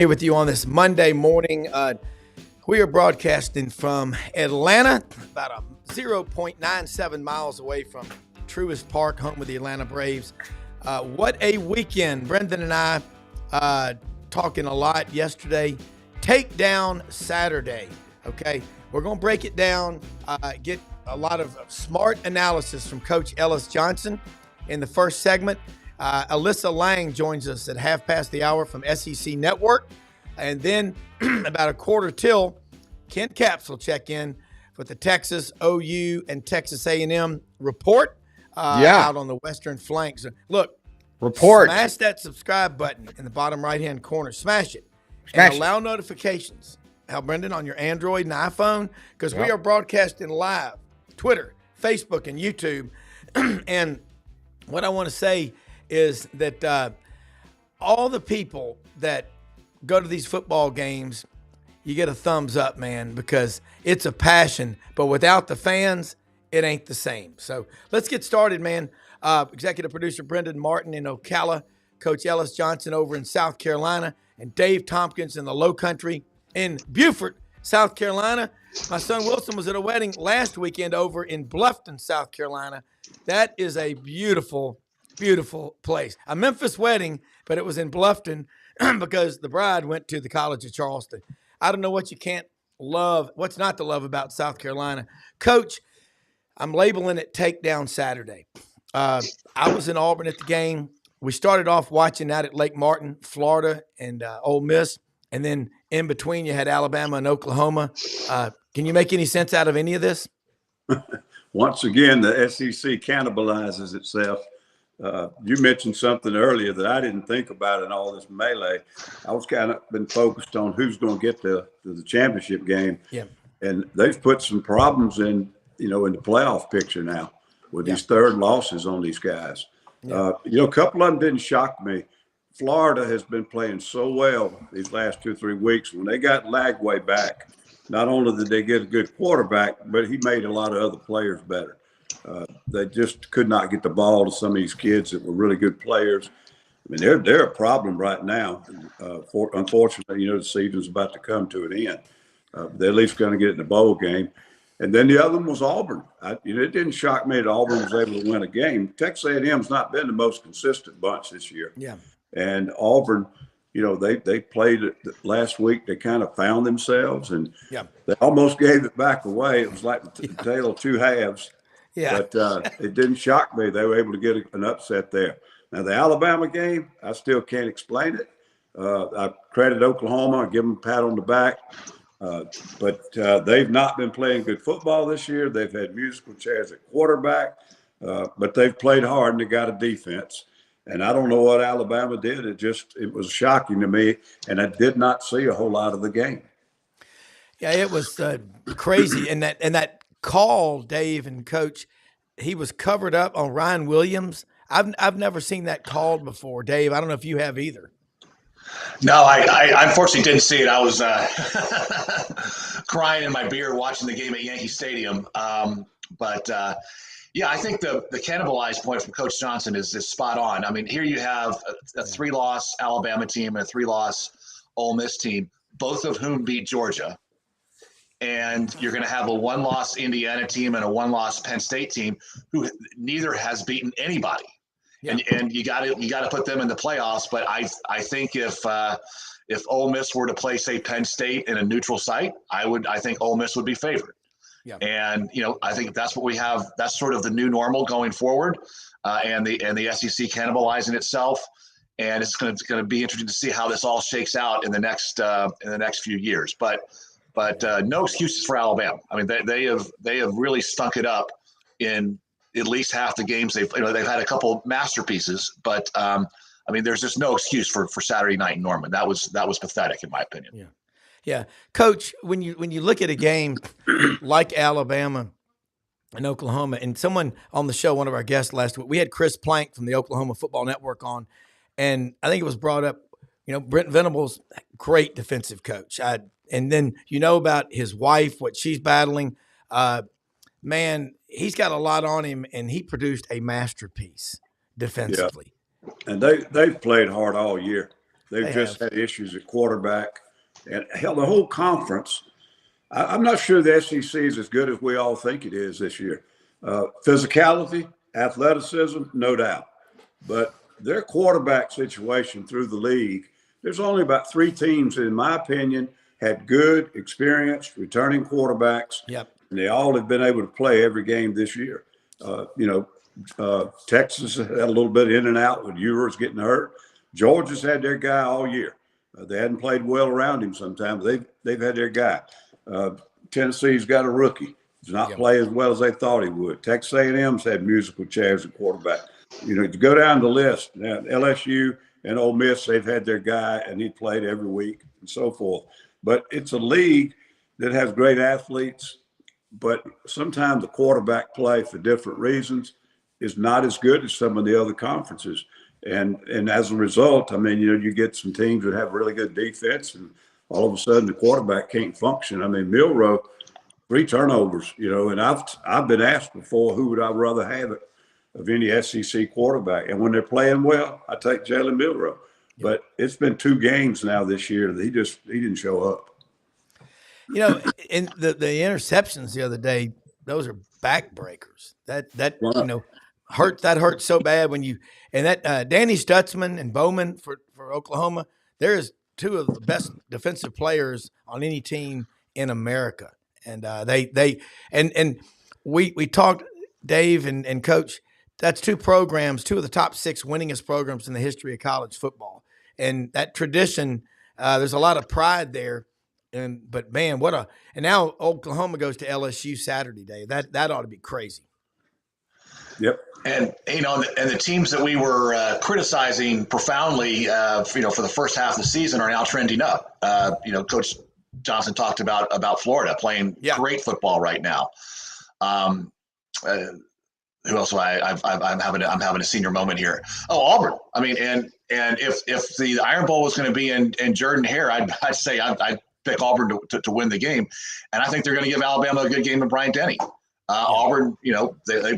Here with you on this Monday morning. We are broadcasting from Atlanta, about 0.97 miles away from Truist Park, home of the Atlanta Braves. What a weekend. Brendan and I talking a lot yesterday. Takedown Saturday, okay? We're going to break it down, get a lot of smart analysis from Coach Ellis Johnson in the first segment. Alyssa Lang joins us at half past the hour from SEC Network. And then about a quarter till, Ken Capps will check in with the Texas OU and Texas A&M report out on the western flank. So look, smash that subscribe button in the bottom right-hand corner. Smash it. And allow notifications. How, Brendan, on your Android and iPhone? Because we are broadcasting live, Twitter, Facebook, and YouTube. And what I want to say is that all the people that go to these football games, you get a thumbs up, man, because it's a passion. But without the fans, it ain't the same. So let's get started, man. Executive producer Brendan Martin in Ocala, Coach Ellis Johnson over in South Carolina, and Dave Tompkins in the Low Country in Beaufort, South Carolina. My son Wilson was at a wedding last weekend over in Bluffton, South Carolina. That is a beautiful, beautiful place. A Memphis wedding, but it was in Bluffton because the bride went to the College of Charleston. I don't know what you can't love, what's not to love about South Carolina. Coach, I'm labeling it Takedown Saturday. I was in Auburn at the game. We started off watching that at Lake Martin, Florida, and Ole Miss. And then in between, you had Alabama and Oklahoma. Can you make any sense out of any of this? Once again, the SEC cannibalizes itself. You mentioned something earlier that I didn't think about in all this melee. I was kind of been focused on who's going to get to the championship game. Yeah. And they've put some problems in the playoff picture now with these third losses on these guys. Yeah. A couple of them didn't shock me. Florida has been playing so well these last 2 or 3 weeks. When they got Lagway back, not only did they get a good quarterback, but he made a lot of other players better. They just could not get the ball to some of these kids that were really good players. I mean, they're a problem right now. Unfortunately, the season's about to come to an end. They're at least going to get in the bowl game. And then the other one was Auburn. It didn't shock me that Auburn was able to win a game. Texas A&M's not been the most consistent bunch this year. Yeah. And Auburn, they played it last week. They kind of found themselves, and they almost gave it back away. It was like the tale of two halves. Yeah. But it didn't shock me. They were able to get an upset there. Now, the Alabama game, I still can't explain it. I credit Oklahoma. I give them a pat on the back. But they've not been playing good football this year. They've had musical chairs at quarterback. But they've played hard, and they got a defense. And I don't know what Alabama did. It was shocking to me, and I did not see a whole lot of the game. Yeah, it was crazy. And that call, Dave and Coach, he was covered up on Ryan Williams. I've never seen that called before, Dave. I don't know if you have either. No, I unfortunately didn't see it. I was crying in my beer watching the game at Yankee Stadium. Yeah, I think the cannibalized point from Coach Johnson is spot on. I mean, here you have a 3-loss Alabama team and a 3-loss Ole Miss team, both of whom beat Georgia. And you're going to have a 1-loss Indiana team and a 1-loss Penn State team who neither has beaten anybody. Yeah. And you got to put them in the playoffs. But I think if Ole Miss were to play, say, Penn State in a neutral site, I think Ole Miss would be favored. Yeah. And I think that's what we have. That's sort of the new normal going forward, and the SEC cannibalizing itself. And it's going to be interesting to see how this all shakes out in the next few years. But no excuses for Alabama. I mean, they have really stunk it up in at least half the games. They've had a couple masterpieces, but I mean, there's just no excuse for Saturday night in Norman. That was pathetic in my opinion. Yeah. Yeah. Coach, when you look at a game like Alabama and Oklahoma, and someone on the show, one of our guests last week, we had Chris Plank from the Oklahoma Football Network on, and I think it was brought up, Brent Venables, great defensive coach. And then about his wife, what she's battling. Man, he's got a lot on him, and he produced a masterpiece defensively. Yeah. And they've played hard all year. They've They just have. had issues at quarterback. And hell, the whole conference, I'm not sure the SEC is as good as we all think it is this year. Physicality, athleticism, no doubt. But their quarterback situation through the league, there's only about 3 teams, in my opinion, had good, experienced, returning quarterbacks. Yep. And they all have been able to play every game this year. Texas had a little bit in and out with Ewers getting hurt. Georgia's had their guy all year. They hadn't played well around him sometimes. They've had their guy. Tennessee's got a rookie. Does not play as well as they thought he would. Texas A&M's had musical chairs at quarterback. To go down the list, now, LSU and Ole Miss, they've had their guy, and he played every week and so forth. But it's a league that has great athletes, but sometimes the quarterback play for different reasons is not as good as some of the other conferences. And as a result, I mean, you get some teams that have really good defense, and all of a sudden the quarterback can't function. I mean, Milroe, 3 turnovers, and I've been asked before, who would I rather have it of any SEC quarterback? And when they're playing well, I take Jalen Milroe. But it's been 2 games now this year that he didn't show up. In the interceptions the other day, those are backbreakers. Hurt so bad when Danny Stutzman and Bowman for Oklahoma. There's 2 of the best defensive players on any team in America, and we talked, Dave and Coach. That's 2 programs, 2 of the top 6 winningest programs in the history of college football, and that tradition. There's a lot of pride there. But man, and now Oklahoma goes to LSU Saturday, Dave. That ought to be crazy. Yep. And the teams that we were criticizing profoundly, for the first half of the season are now trending up. Coach Johnson talked about Florida playing great football right now. Who else? I'm having a senior moment here. Oh, Auburn. I mean, and if the Iron Bowl was going to be in Jordan-Hare, I'd say I'd pick Auburn to win the game, and I think they're going to give Alabama a good game of Bryant-Denny. Auburn, they've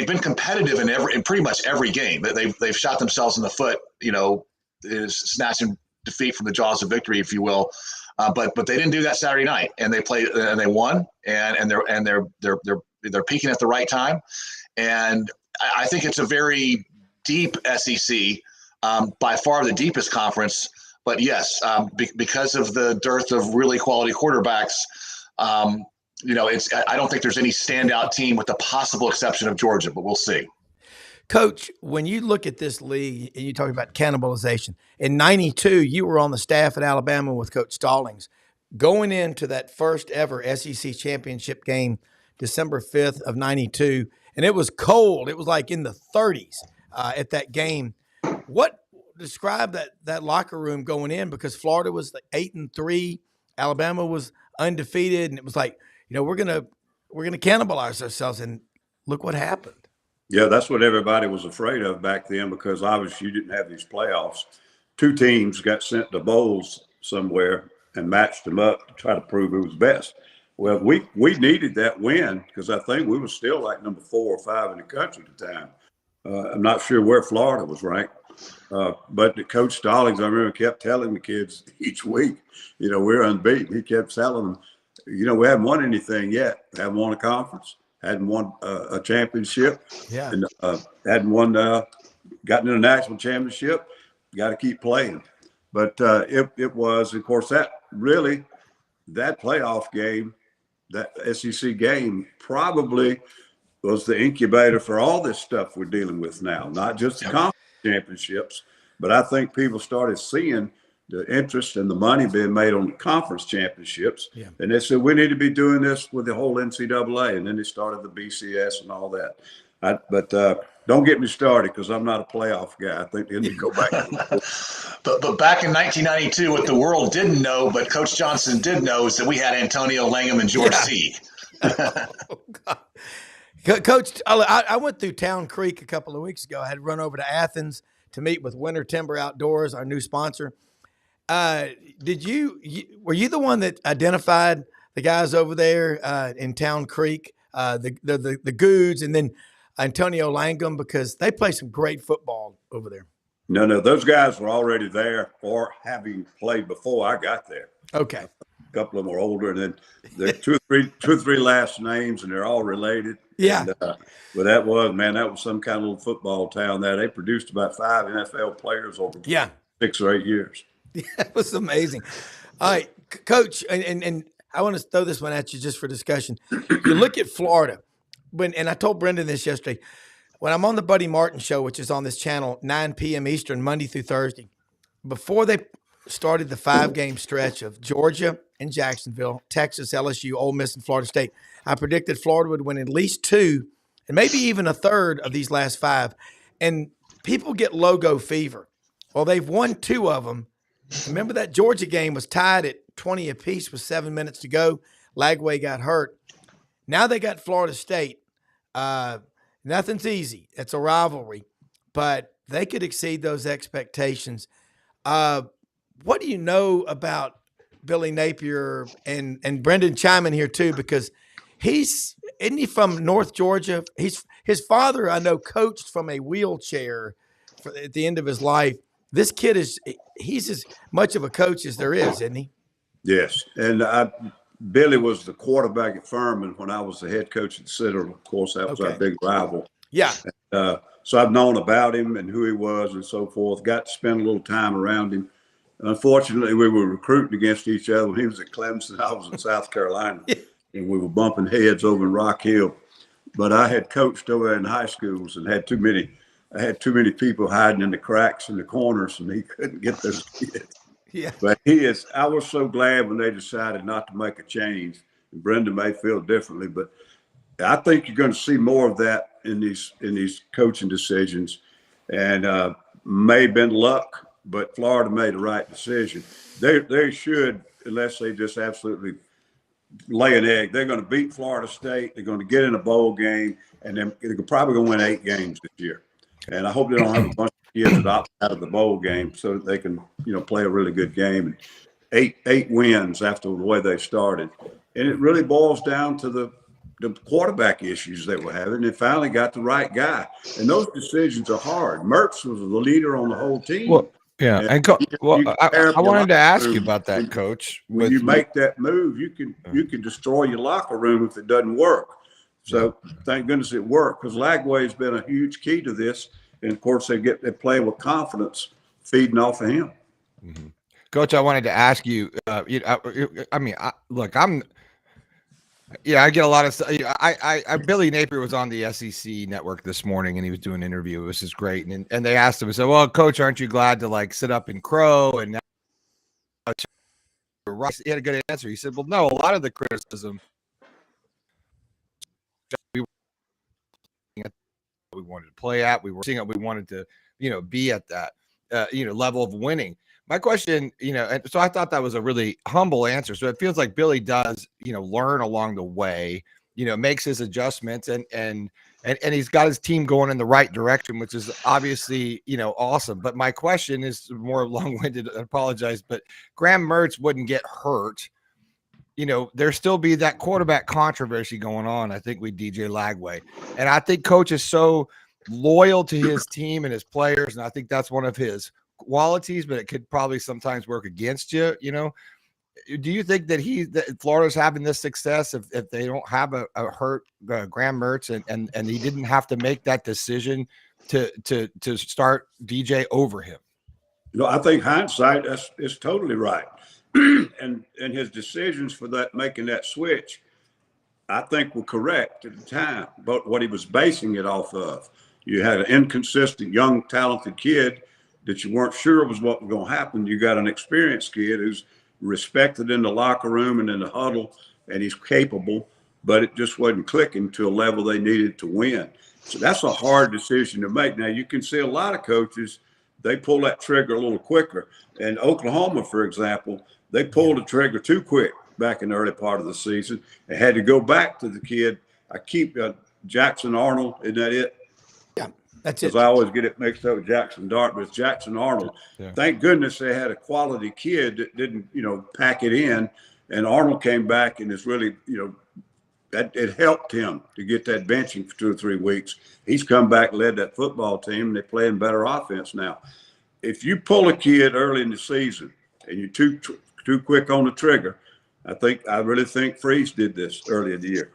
been competitive in pretty much every game. They've shot themselves in the foot, snatching defeat from the jaws of victory, if you will. But they didn't do that Saturday night, and they played and they won, and they're peaking at the right time, and I think it's a very deep SEC, by far the deepest conference. But yes, because of the dearth of really quality quarterbacks, I don't think there's any standout team with the possible exception of Georgia, but we'll see. Coach, when you look at this league and you talk about cannibalization, in '92, you were on the staff at Alabama with Coach Stallings, going into that first ever SEC championship game, December 5th of '92, and it was cold. It was like in the 30s at that game. What describe that locker room going in, because Florida was like 8-3, Alabama was undefeated, and it was like, we're gonna cannibalize ourselves, and look what happened. Yeah, that's what everybody was afraid of back then, because obviously you didn't have these playoffs. 2 teams got sent to bowls somewhere and matched them up to try to prove who was best. Well, we needed that win, because I think we were still like number 4 or 5 in the country at the time. I'm not sure where Florida was ranked. But the Coach Stallings, I remember, kept telling the kids each week, we're unbeaten. He kept telling them, we haven't won anything yet. Haven't won a conference. Hadn't won a championship. Yeah. And hadn't won, gotten in a national championship. Got to keep playing. But it was, of course, that playoff game, that SEC game, probably was the incubator for all this stuff we're dealing with now, not just the conference championships, but I think people started seeing the interest and the money being made on the conference championships. Yeah. And they said, we need to be doing this with the whole NCAA. And then they started the BCS and all that. But don't get me started, because I'm not a playoff guy. I think they need to go back. But back in 1992, what the world didn't know, but Coach Johnson did know, is that we had Antonio Langham and George C. Oh, God. Coach, I went through Town Creek a couple of weeks ago. I had run over to Athens to meet with Winter Timber Outdoors, our new sponsor. Were you the one that identified the guys over there in Town Creek, the Goods, and then Antonio Langham, because they play some great football over there? No, those guys were already there or having played before I got there. Okay. A couple of them were older, and then there are two or three last names, and they're all related. Yeah. And, but that was some kind of little football town there. They produced about 5 NFL players over 6 or 8 years. Yeah, it was amazing. All right, Coach, and I want to throw this one at you just for discussion. You look at Florida, and I told Brendan this yesterday, when I'm on the Buddy Martin show, which is on this channel, 9 p.m. Eastern, Monday through Thursday, before they started the 5-game stretch of Georgia and Jacksonville, Texas, LSU, Ole Miss, and Florida State, I predicted Florida would win at least 2 and maybe even a third of these last 5. And people get logo fever. Well, they've won 2 of them. Remember that Georgia game was tied at 20 apiece with 7 minutes to go. Lagway got hurt. Now they got Florida State. Nothing's easy. It's a rivalry, but they could exceed those expectations. What do you know about Billy Napier and Brendan chime in here too? Because isn't he from North Georgia? His father, I know, coached from a wheelchair at the end of his life. This kid he's as much of a coach as there is, isn't he? Yes. And Billy was the quarterback at Furman when I was the head coach at Citadel. Of course, that was our big rival. Yeah. And, so I've known about him and who he was and so forth. Got to spend a little time around him. Unfortunately, we were recruiting against each other. When he was at Clemson, I was in South Carolina, and we were bumping heads over in Rock Hill. But I had coached over in high schools and had too many people hiding in the cracks in the corners, and he couldn't get those kids. Yeah. But I was so glad when they decided not to make a change. And Brendan may feel differently, but I think you're going to see more of that in these coaching decisions. And may have been luck, but Florida made the right decision. They should, unless they just absolutely lay an egg. They're going to beat Florida State. They're going to get in a bowl game, and they're probably going to win 8 games this year. And I hope they don't have a bunch of kids that opt out of the bowl game so that they can, play a really good game. And 8 wins after the way they started. And it really boils down to the quarterback issues they were having. They finally got the right guy. And those decisions are hard. Mertz was the leader on the whole team. Well, yeah. And I wanted to ask you about that, Coach. When you make that move, you can destroy your locker room if it doesn't work. So thank goodness it worked, because Lagway's been a huge key to this. And of course, they play with confidence, feeding off of him. Mm-hmm. Coach, I wanted to ask you. I get a lot of stuff. Billy Napier was on the SEC network this morning, and he was doing an interview. It was just great. And they asked him, he said, "Well, Coach, aren't you glad to sit up and crow?" And now he had a good answer. He said, "Well, no, a lot of the criticism we wanted to play at, we were seeing it, we wanted to, be at that, level of winning." My question, and so I thought that was a really humble answer. So it feels like Billy does, learn along the way, makes his adjustments, and he's got his team going in the right direction, which is obviously, awesome. But my question is more long-winded. I apologize, but Graham Mertz wouldn't get hurt. There still be that quarterback controversy going on, I think, with DJ Lagway. And I think Coach is so loyal to his team and his players, and I think that's one of his qualities, but it could probably sometimes work against you. Do you think that Florida's having this success if they don't have a hurt Graham Mertz and he didn't have to make that decision to start DJ over him? I think hindsight is totally right. and his decisions for making that switch, I think, were correct at the time. But what he was basing it off of, you had an inconsistent, young, talented kid that you weren't sure was what was going to happen. You got an experienced kid who's respected in the locker room and in the huddle, and he's capable, but it just wasn't clicking to a level they needed to win. So that's a hard decision to make. Now, you can see a lot of coaches, they pull that trigger a little quicker. And Oklahoma, for example, they pulled the trigger too quick back in the early part of the season and had to go back to the kid. I keep Jackson Arnold, isn't that it? Yeah, that's it. Because I always get it mixed up with Jackson Dart, but it's Jackson Arnold. Yeah. Thank goodness they had a quality kid that didn't, pack it in. And Arnold came back and it's really, that it helped him to get that benching for 2 or 3 weeks. He's come back, led that football team, and they're playing better offense now. if you pull a kid early in the season and you're too quick on the trigger, I really think Freeze did this early in the year.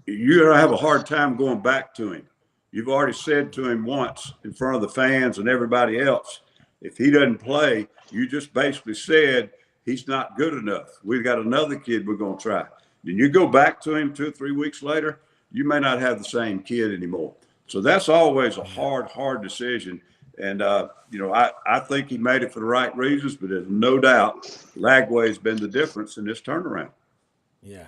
You're going to have a hard time going back to him. You've already said to him once in front of the fans and everybody else, if he doesn't play, you just basically said he's not good enough. We've got another kid we're going to try. Then you go back to him 2 or 3 weeks later, you may not have the same kid anymore. So that's always a hard decision. And, I think he made it for the right reasons, but there's no doubt Lagway's been the difference in this turnaround. Yeah.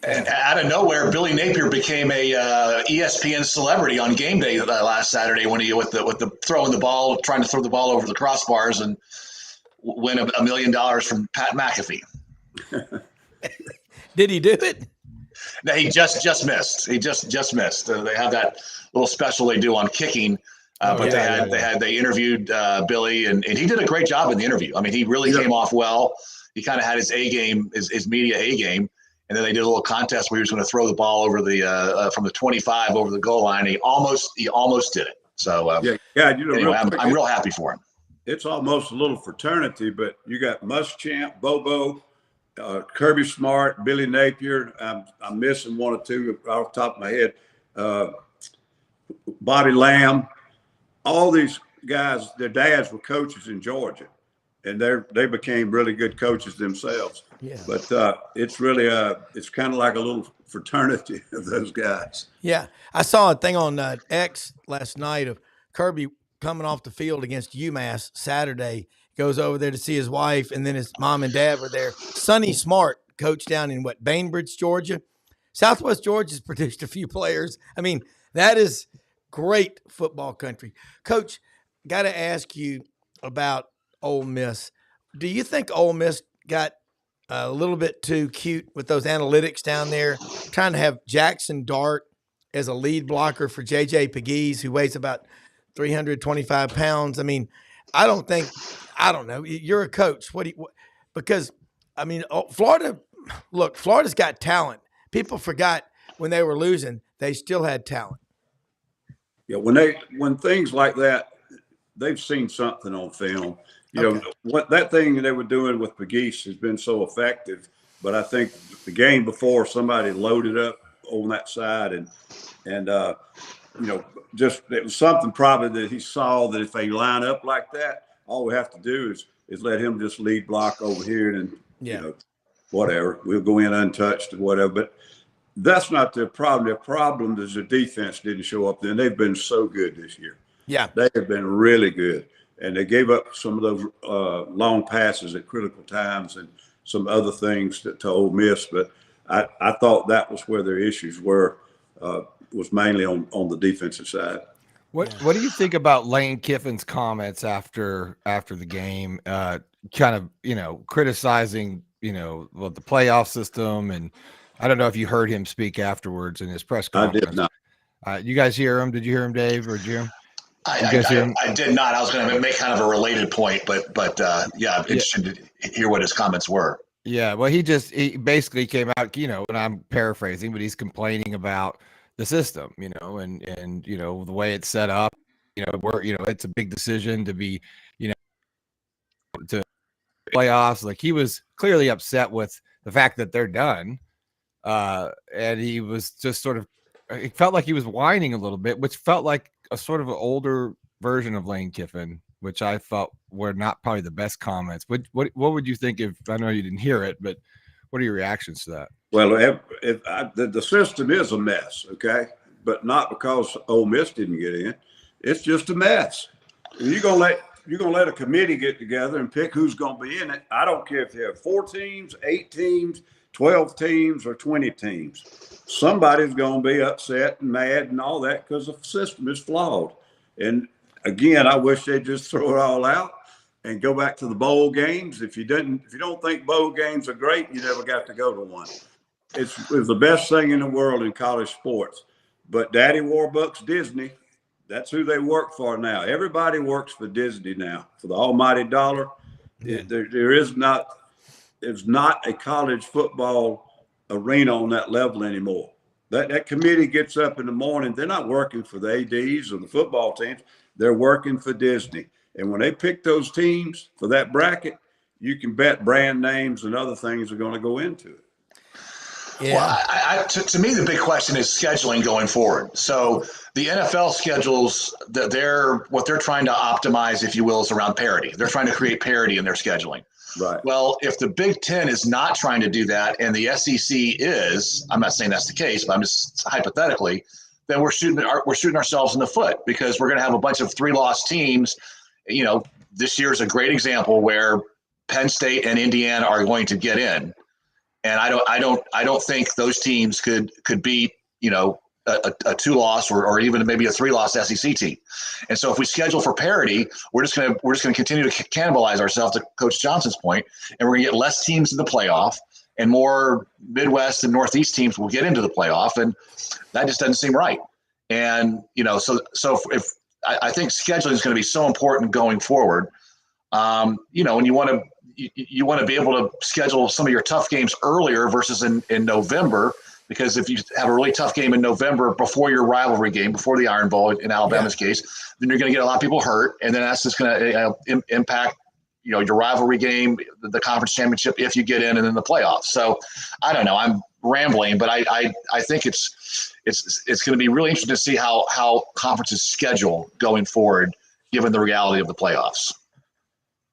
And out of nowhere, Billy Napier became a ESPN celebrity on game day last Saturday when he with the throwing the ball, trying to throw the ball over the crossbars and win $1 million from Pat McAfee. Did he do it? No, he just missed. He just missed. They have that little special they do on kicking, but they interviewed Billy, and he did a great job in the interview. I mean, he really came off well. He kind of had his A game, his media A game. And then they did a little contest where he was going to throw the ball over the from the 25 over the goal line. He almost did it. So anyway, I'm real happy for him. It's almost a little fraternity, but you got Muschamp, Bobo, Kirby Smart, Billy Napier. I'm missing one or two off the top of my head. Bobby Lamb. All these guys, their dads were coaches in Georgia, and they became really good coaches themselves. Yeah. But it's really it's kind of like a little fraternity of those guys. Yeah. I saw a thing on X last night of Kirby coming off the field against UMass Saturday, goes over there to see his wife, and then his mom and dad were there. Sonny Smart, coach down in Bainbridge, Georgia. Southwest Georgia's produced a few players. I mean, that is great football country. Coach, got to ask you about Ole Miss. Do you think Ole Miss got a little bit too cute with those analytics down there, trying to have Jackson Dart as a lead blocker for J.J. Pegues, who weighs about 325 pounds? I mean, I don't know. You're a coach. Because, I mean, Florida's got talent. People forgot when they were losing, they still had talent. Yeah, when things like that, they've seen something on film. You know, what that thing they were doing with Pegues has been so effective, but I think the game before somebody loaded up on that side and just it was something probably that he saw that if they line up like that, all we have to do is let him just lead block over here and whatever, we'll go in untouched or whatever. But that's not their problem. Their problem is their defense didn't show up there, and they've been so good this year. Yeah, they have been really good. And they gave up some of those long passes at critical times and some other things to Ole Miss. But I thought that was where their issues were, was mainly on the defensive side. What do you think about Lane Kiffin's comments after the game, kind of, criticizing, the playoff system? And I don't know if you heard him speak afterwards in his press conference. I did not. You guys hear him? Did you hear him, Dave or Jim? I did not. I was going to make kind of a related point, but I'm interested to hear what his comments were. Yeah, well, he basically came out, and I'm paraphrasing, but he's complaining about the system, and the way it's set up, it's a big decision to be, to playoffs. Like, he was clearly upset with the fact that they're done, and he was just it felt like he was whining a little bit, which felt like a sort of an older version of Lane Kiffin, which I felt were not probably the best comments. What would you think if, I know you didn't hear it, but what are your reactions to that? Well, the system is a mess, okay? But not because Ole Miss didn't get in. It's just a mess. You're gonna let a committee get together and pick who's gonna be in it. I don't care if they have 4 teams, 8 teams, 12 teams, or 20 teams. Somebody's going to be upset and mad and all that because the system is flawed. And again, I wish they'd just throw it all out and go back to the bowl games. If you don't think bowl games are great, you never got to go to one. It's the best thing in the world in college sports. But Daddy Warbucks Disney, that's who they work for now. Everybody works for Disney now, for the almighty dollar. Yeah. There's not a college football arena on that level anymore. That committee gets up in the morning. They're not working for the ADs or the football teams. They're working for Disney. And when they pick those teams for that bracket, you can bet brand names and other things are going to go into it. Yeah. Well, to me, the big question is scheduling going forward. So the NFL schedules, what they're trying to optimize, if you will, is around parity. They're trying to create parity in their scheduling. Right. Well, if the Big Ten is not trying to do that, and the SEC is, I'm not saying that's the case, but I'm just hypothetically, then we're shooting ourselves in the foot, because we're going to have a bunch of 3-loss teams. You know, this year is a great example where Penn State and Indiana are going to get in. And I don't think those teams could beat, you know, a 2-loss or even maybe a 3-loss SEC team. And so if we schedule for parity, we're just gonna continue to cannibalize ourselves, to Coach Johnson's point, and we're gonna get less teams in the playoff, and more Midwest and Northeast teams will get into the playoff, and that just doesn't seem right. And you know, so if I think scheduling is going to be so important going forward. You know, and you want to be able to schedule some of your tough games earlier versus in November, because if you have a really tough game in November before your rivalry game, before the Iron Bowl in Alabama's case, then you're going to get a lot of people hurt, and then that's just going to impact, you know, your rivalry game, the conference championship, if you get in, and then the playoffs. So I don't know, I'm rambling, but I think it's going to be really interesting to see how conferences schedule going forward, given the reality of the playoffs.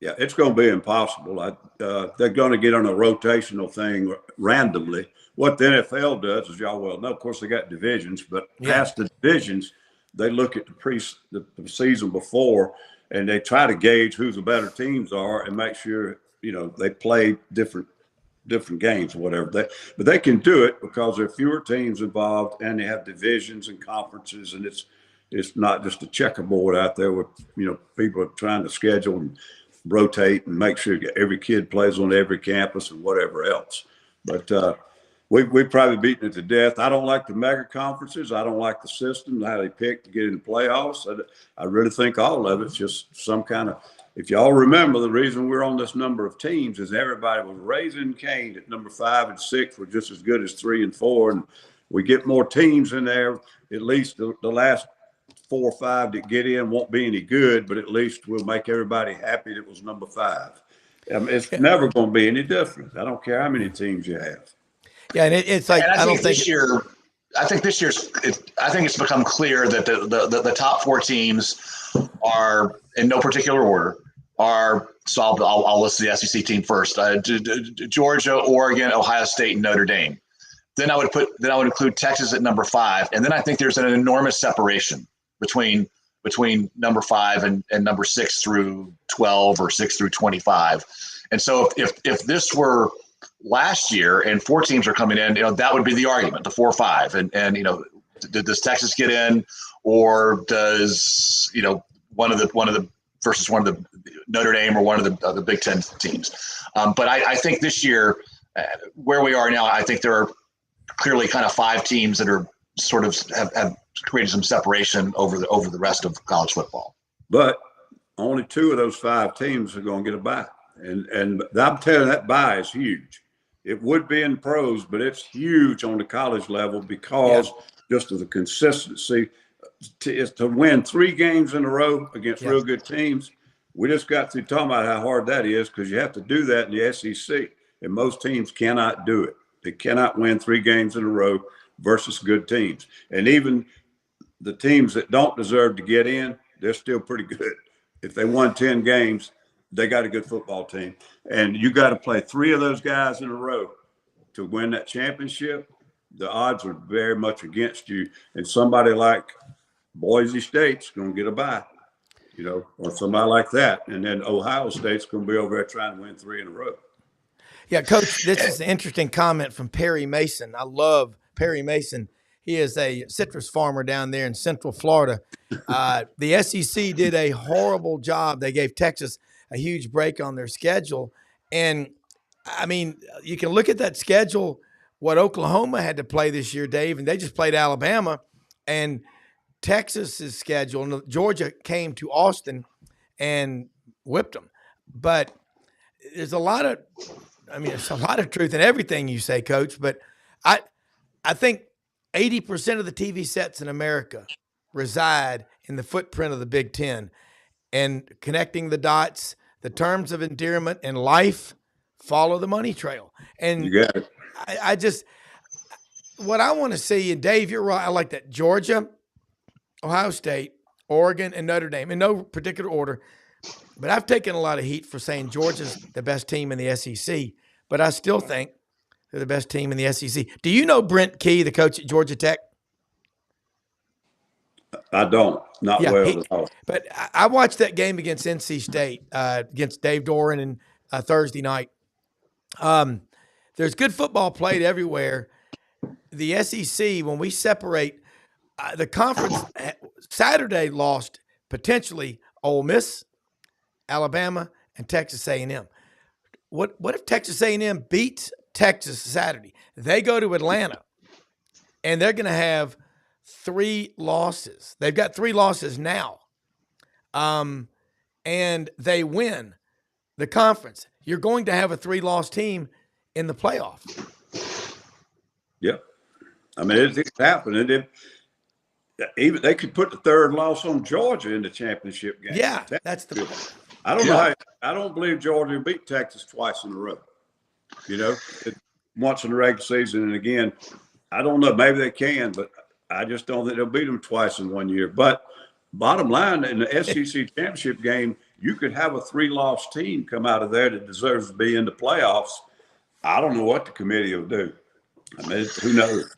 Yeah, it's going to be impossible. They're going to get on a rotational thing randomly. What the NFL does, as y'all well know, of course, they got divisions, but past the divisions, they look at the season before, and they try to gauge who the better teams are and make sure, you know, they play different games or whatever. But they can do it because there are fewer teams involved, and they have divisions and conferences, and it's not just a checkerboard out there where, you know, people are trying to schedule and rotate and make sure every kid plays on every campus and whatever else. But we've probably beaten it to death. I don't like the mega conferences. I don't like the system, how they pick to get in the playoffs. I really think all of it's just some kind of, if y'all remember, the reason we're on this number of teams is everybody was raising Cane at number 5 and 6 were just as good as 3 and 4. And we get more teams in there. At least the last 4 or 5 that get in won't be any good, but at least we'll make everybody happy that was number 5. I mean, it's never going to be any different. I don't care how many teams you have. Yeah, and it's like, I think this year it's become clear that the top 4 teams are, in no particular order, are solved. I'll list the SEC team first: Georgia, Oregon, Ohio State, and Notre Dame. Then I would include Texas at number 5, and then I think there's an enormous separation between number 5 and number 6 through 12 or 6 through 25. And so if this were last year and 4 teams are coming in, you know, that would be the argument, the 4 or 5. And you know, does Texas get in, or does, you know, one of the versus one of the Notre Dame or one of the Big Ten teams? But I think this year, where we are now, I think there are clearly kind of 5 teams that are sort of have created some separation over the rest of college football. But only 2 of those 5 teams are going to get a bye. And I'm telling you, that bye is huge. It would be in pros, but it's huge on the college level because just of the consistency to win 3 games in a row against real good teams. We just got through talking about how hard that is, because you have to do that in the SEC, and most teams cannot do it. They cannot win 3 games in a row versus good teams. And even the teams that don't deserve to get in, they're still pretty good. If they won 10 games, they got a good football team. And you got to play 3 of those guys in a row to win that championship. The odds are very much against you. And somebody like Boise State's going to get a bye, you know, or somebody like that. And then Ohio State's going to be over there trying to win 3 in a row. Yeah, Coach, this is an interesting comment from Perry Mason. I love Perry Mason. He is a citrus farmer down there in Central Florida. The SEC did a horrible job. They gave Texas a huge break on their schedule. And, I mean, you can look at that schedule, what Oklahoma had to play this year, Dave, and they just played Alabama. And Texas's schedule, Georgia came to Austin and whipped them. But there's a lot of truth in everything you say, Coach. But I think 80% of the TV sets in America reside in the footprint of the Big Ten. and connecting the dots, the terms of endearment in life follow the money trail. And You got it. I just, what I want to see, and Dave, you're right. I like that. Georgia, Ohio State, Oregon, and Notre Dame in no particular order. But I've taken a lot of heat for saying Georgia's the best team in the SEC, but I still think they're the best team in the SEC. Do you know Brent Key, the coach at Georgia Tech? I don't. Not well at all. But I watched that game against NC State, against Dave Doran, and Thursday night. There's good football played everywhere. The SEC, when we separate the conference, Saturday lost potentially Ole Miss, Alabama, and Texas A&M. What if Texas A&M beats Texas Saturday? They go to Atlanta, and they're going to have 3 losses. They've got 3 losses now, and they win the conference. You're going to have a 3-loss team in the playoff. Yep. I mean, it happened. And even they could put the 3rd loss on Georgia in the championship game. Yeah, that's the point. I don't know how. I don't believe Georgia will beat Texas twice in a row. You know, once in the regular season, and again, I don't know. Maybe they can, but I just don't think they'll beat them twice in 1 year. But bottom line, in the SEC championship game, you could have a 3-loss team come out of there that deserves to be in the playoffs. I don't know what the committee will do. I mean, who knows?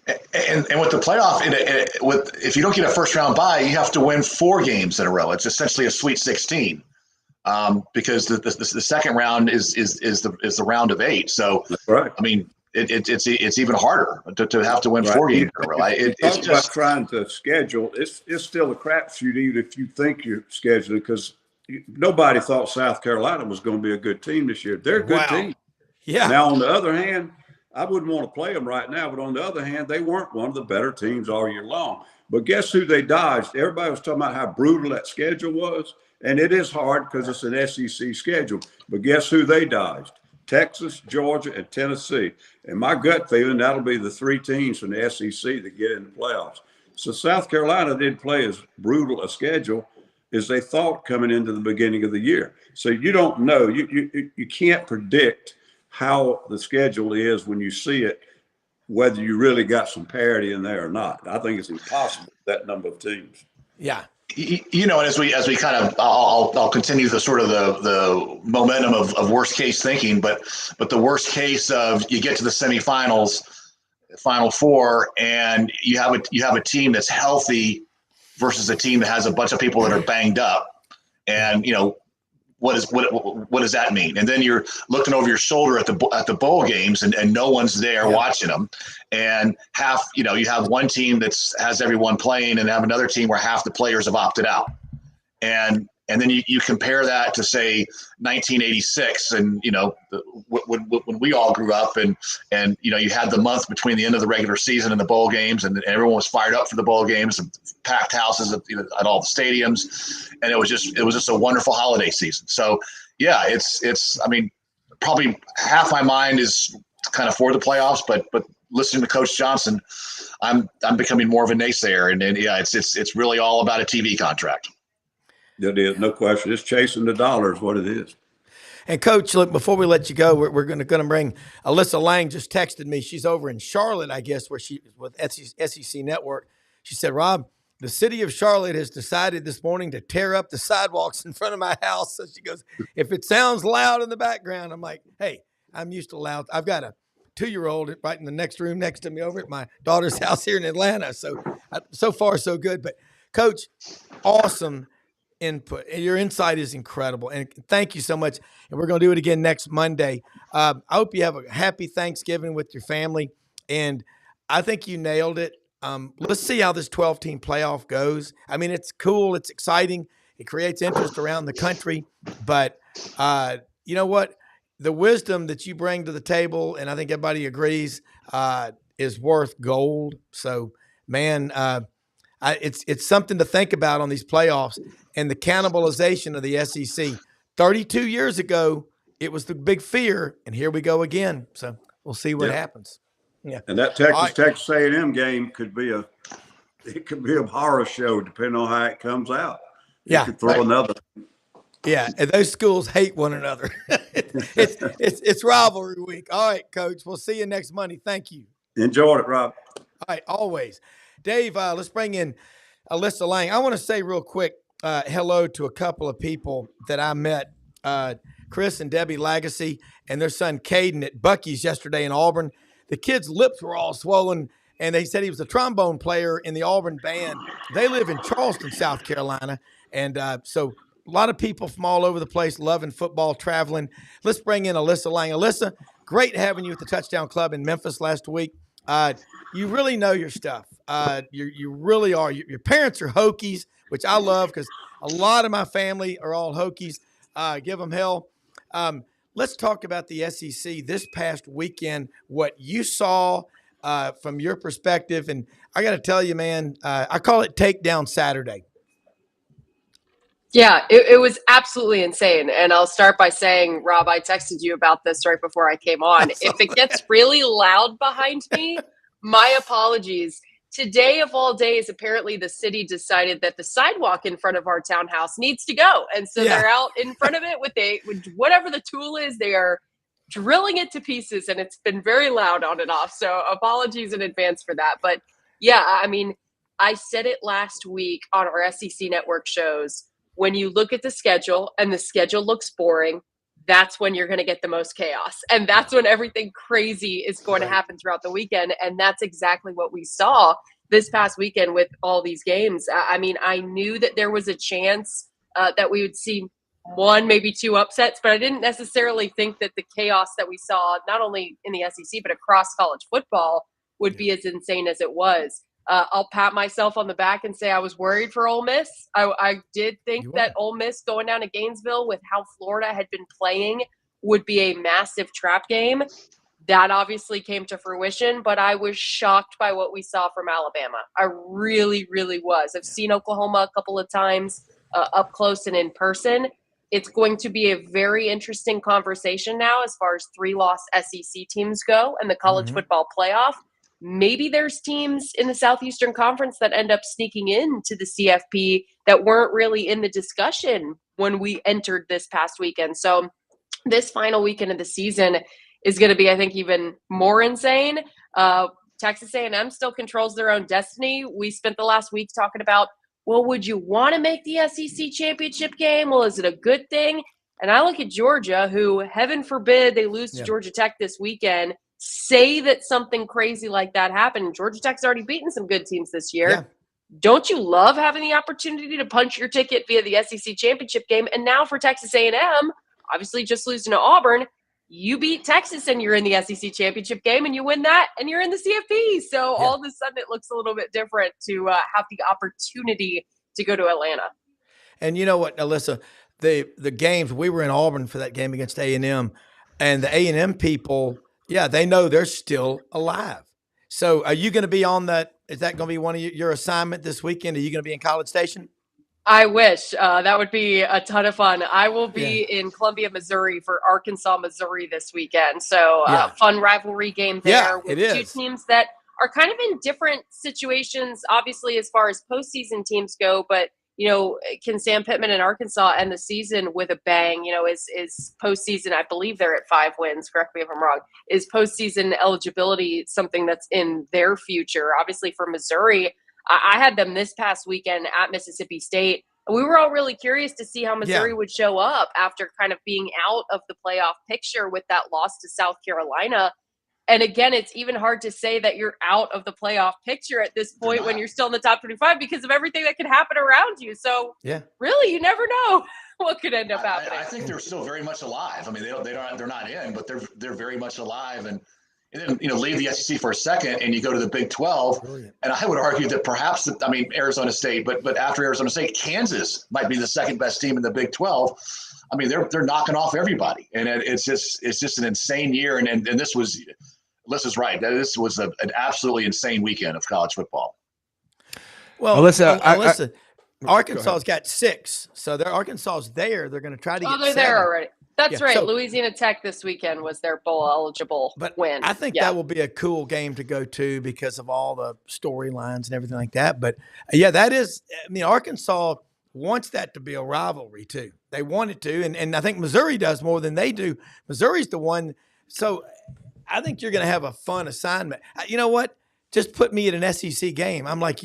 And with the playoff, if you don't get a first round bye, you have to win 4 games in a row. It's essentially a Sweet 16, because the second round is the round of 8. So that's right. I mean, it's even harder to have to win 4 games in a row. It's just about trying to schedule. It's still a crapshoot even if you think you're scheduling, because nobody thought South Carolina was going to be a good team this year. They're a good team. Yeah. Now on the other hand, I wouldn't want to play them right now, but on the other hand, they weren't one of the better teams all year long. But guess who they dodged? Everybody was talking about how brutal that schedule was, and it is hard because it's an SEC schedule. But guess who they dodged? Texas, Georgia, and Tennessee. And my gut feeling, that'll be the 3 teams from the SEC that get in the playoffs. So South Carolina didn't play as brutal a schedule as they thought coming into the beginning of the year. So you don't know. You can't predict how the schedule is when you see it, whether you really got some parity in there or not. I think it's impossible, that number of teams. Yeah. You know, and as we kind of, I'll continue the sort of the momentum of worst case thinking, but the worst case of you get to the semifinals, Final Four, and you have a team that's healthy versus a team that has a bunch of people that are banged up, and you know, what does that mean? And then you're looking over your shoulder at the bowl games, and no one's there watching them. And you have one team that's has everyone playing, and have another team where half the players have opted out. And then you compare that to say 1986, and you know when we all grew up, and you know you had the month between the end of the regular season and the bowl games, and everyone was fired up for the bowl games, and packed houses at all the stadiums, and it was just a wonderful holiday season. So yeah, it's I mean, probably half my mind is kind of for the playoffs, but listening to Coach Johnson, I'm becoming more of a naysayer, and yeah, it's really all about a TV contract. It is, no question. It's chasing the dollar is what it is. And Coach, look, before we let you go, we're going to bring Alyssa Lang just texted me. She's over in Charlotte, I guess, where she with SEC Network. She said, Rob, the city of Charlotte has decided this morning to tear up the sidewalks in front of my house. So she goes, if it sounds loud in the background, I'm like, hey, I'm used to loud. I've got a 2-year-old right in the next room next to me over at my daughter's house here in Atlanta. So far, so good. But Coach, awesome input. Your insight is incredible. And thank you so much. And we're going to do it again next Monday. I hope you have a happy Thanksgiving with your family. And I think you nailed it. Let's see how this 12-team playoff goes. I mean, it's cool. It's exciting. It creates interest around the country. But you know what? The wisdom that you bring to the table, and I think everybody agrees, is worth gold. So, man, it's something to think about on these playoffs and the cannibalization of the SEC. 32 years ago, it was the big fear, and here we go again. So we'll see what happens. Yeah, and that Texas A&M game could be a horror show depending on how it comes out. He could throw another. Yeah, and those schools hate one another. it's rivalry week. All right, Coach. We'll see you next Monday. Thank you. Enjoyed it, Rob. All right, always. Dave, let's bring in Alyssa Lang. I want to say real quick hello to a couple of people that I met, Chris and Debbie Lagacy and their son Caden at Buc-ee's yesterday in Auburn. The kid's lips were all swollen, and they said he was a trombone player in the Auburn band. They live in Charleston, South Carolina, and so a lot of people from all over the place loving football, traveling. Let's bring in Alyssa Lang. Alyssa, great having you at the Touchdown Club in Memphis last week. You really know your stuff. You really are. Your parents are Hokies, which I love because a lot of my family are all Hokies. Give them hell. Let's talk about the SEC this past weekend, what you saw from your perspective. And I got to tell you, man, I call it Takedown Saturday. Yeah, it was absolutely insane. And I'll start by saying, Rob, I texted you about this right before I came on. If it gets really loud behind me, my apologies. Today of all days, apparently the city decided that the sidewalk in front of our townhouse needs to go. And so they're out in front of it with whatever the tool is. They are drilling it to pieces, and it's been very loud on and off. So apologies in advance for that. But yeah, I mean, I said it last week on our SEC network shows. When you look at the schedule and the schedule looks boring, that's when you're going to get the most chaos. And that's when everything crazy is going to happen throughout the weekend. And that's exactly what we saw this past weekend with all these games. I mean, I knew that there was a chance that we would see one, maybe two upsets, but I didn't necessarily think that the chaos that we saw, not only in the SEC, but across college football would be as insane as it was. I'll pat myself on the back and say I was worried for Ole Miss. I did think that Ole Miss going down to Gainesville with how Florida had been playing would be a massive trap game. That obviously came to fruition, but I was shocked by what we saw from Alabama. I really, really was. I've seen Oklahoma a couple of times up close and in person. It's going to be a very interesting conversation now as far as 3-loss SEC teams go and the college football playoff. Maybe there's teams in the Southeastern Conference that end up sneaking into the CFP that weren't really in the discussion when we entered this past weekend. So this final weekend of the season is going to be, I think, even more insane. Texas A&M still controls their own destiny. We spent the last week talking about, well, would you want to make the SEC championship game? Well, is it a good thing? And I look at Georgia, who, heaven forbid, they lose to Georgia Tech this weekend. Say that something crazy like that happened. Georgia Tech's already beaten some good teams this year. Yeah. Don't you love having the opportunity to punch your ticket via the SEC championship game? And now for Texas A&M, obviously just losing to Auburn, you beat Texas and you're in the SEC championship game, and you win that and you're in the CFP. So all of a sudden it looks a little bit different to have the opportunity to go to Atlanta. And you know what, Alyssa, the games, we were in Auburn for that game against A&M, and the A&M people – yeah, they know they're still alive. So are you going to be on that? Is that going to be one of your assignment this weekend? Are you going to be in College Station? I wish. That would be a ton of fun. I will be in Columbia, Missouri for Arkansas, Missouri this weekend. So fun rivalry game there with two teams that are kind of in different situations, obviously, as far as postseason teams go. But, you know, can Sam Pittman and Arkansas end the season with a bang? You know, is postseason, I believe they're at 5 wins, correct me if I'm wrong, is postseason eligibility something that's in their future? Obviously for Missouri, I had them this past weekend at Mississippi State. We were all really curious to see how Missouri would show up after kind of being out of the playoff picture with that loss to South Carolina. And again, it's even hard to say that you're out of the playoff picture at this point when you're still in the top 25 because of everything that could happen around you. So really, you never know what could end up happening. I think they're still very much alive. I mean, they're not in, but they're very much alive. And then, you know, leave the SEC for a second and you go to the Big 12. Brilliant. And I would argue that perhaps, Arizona State, but after Arizona State, Kansas might be the second best team in the Big 12. I mean, they're knocking off everybody. And it's just an insane year. And this was, Alyssa's right. This was an absolutely insane weekend of college football. Well, Alyssa, Arkansas's got 6. So Arkansas's there. They're going to try to get 7. They're there already. That's right. So, Louisiana Tech this weekend was their bowl eligible win. I think that will be a cool game to go to because of all the storylines and everything like that. But that is, I mean, Arkansas wants that to be a rivalry too. They want it to, and I think Missouri does more than they do. Missouri's the one. So I think you're going to have a fun assignment. You know what? Just put me at an SEC game. I'm like,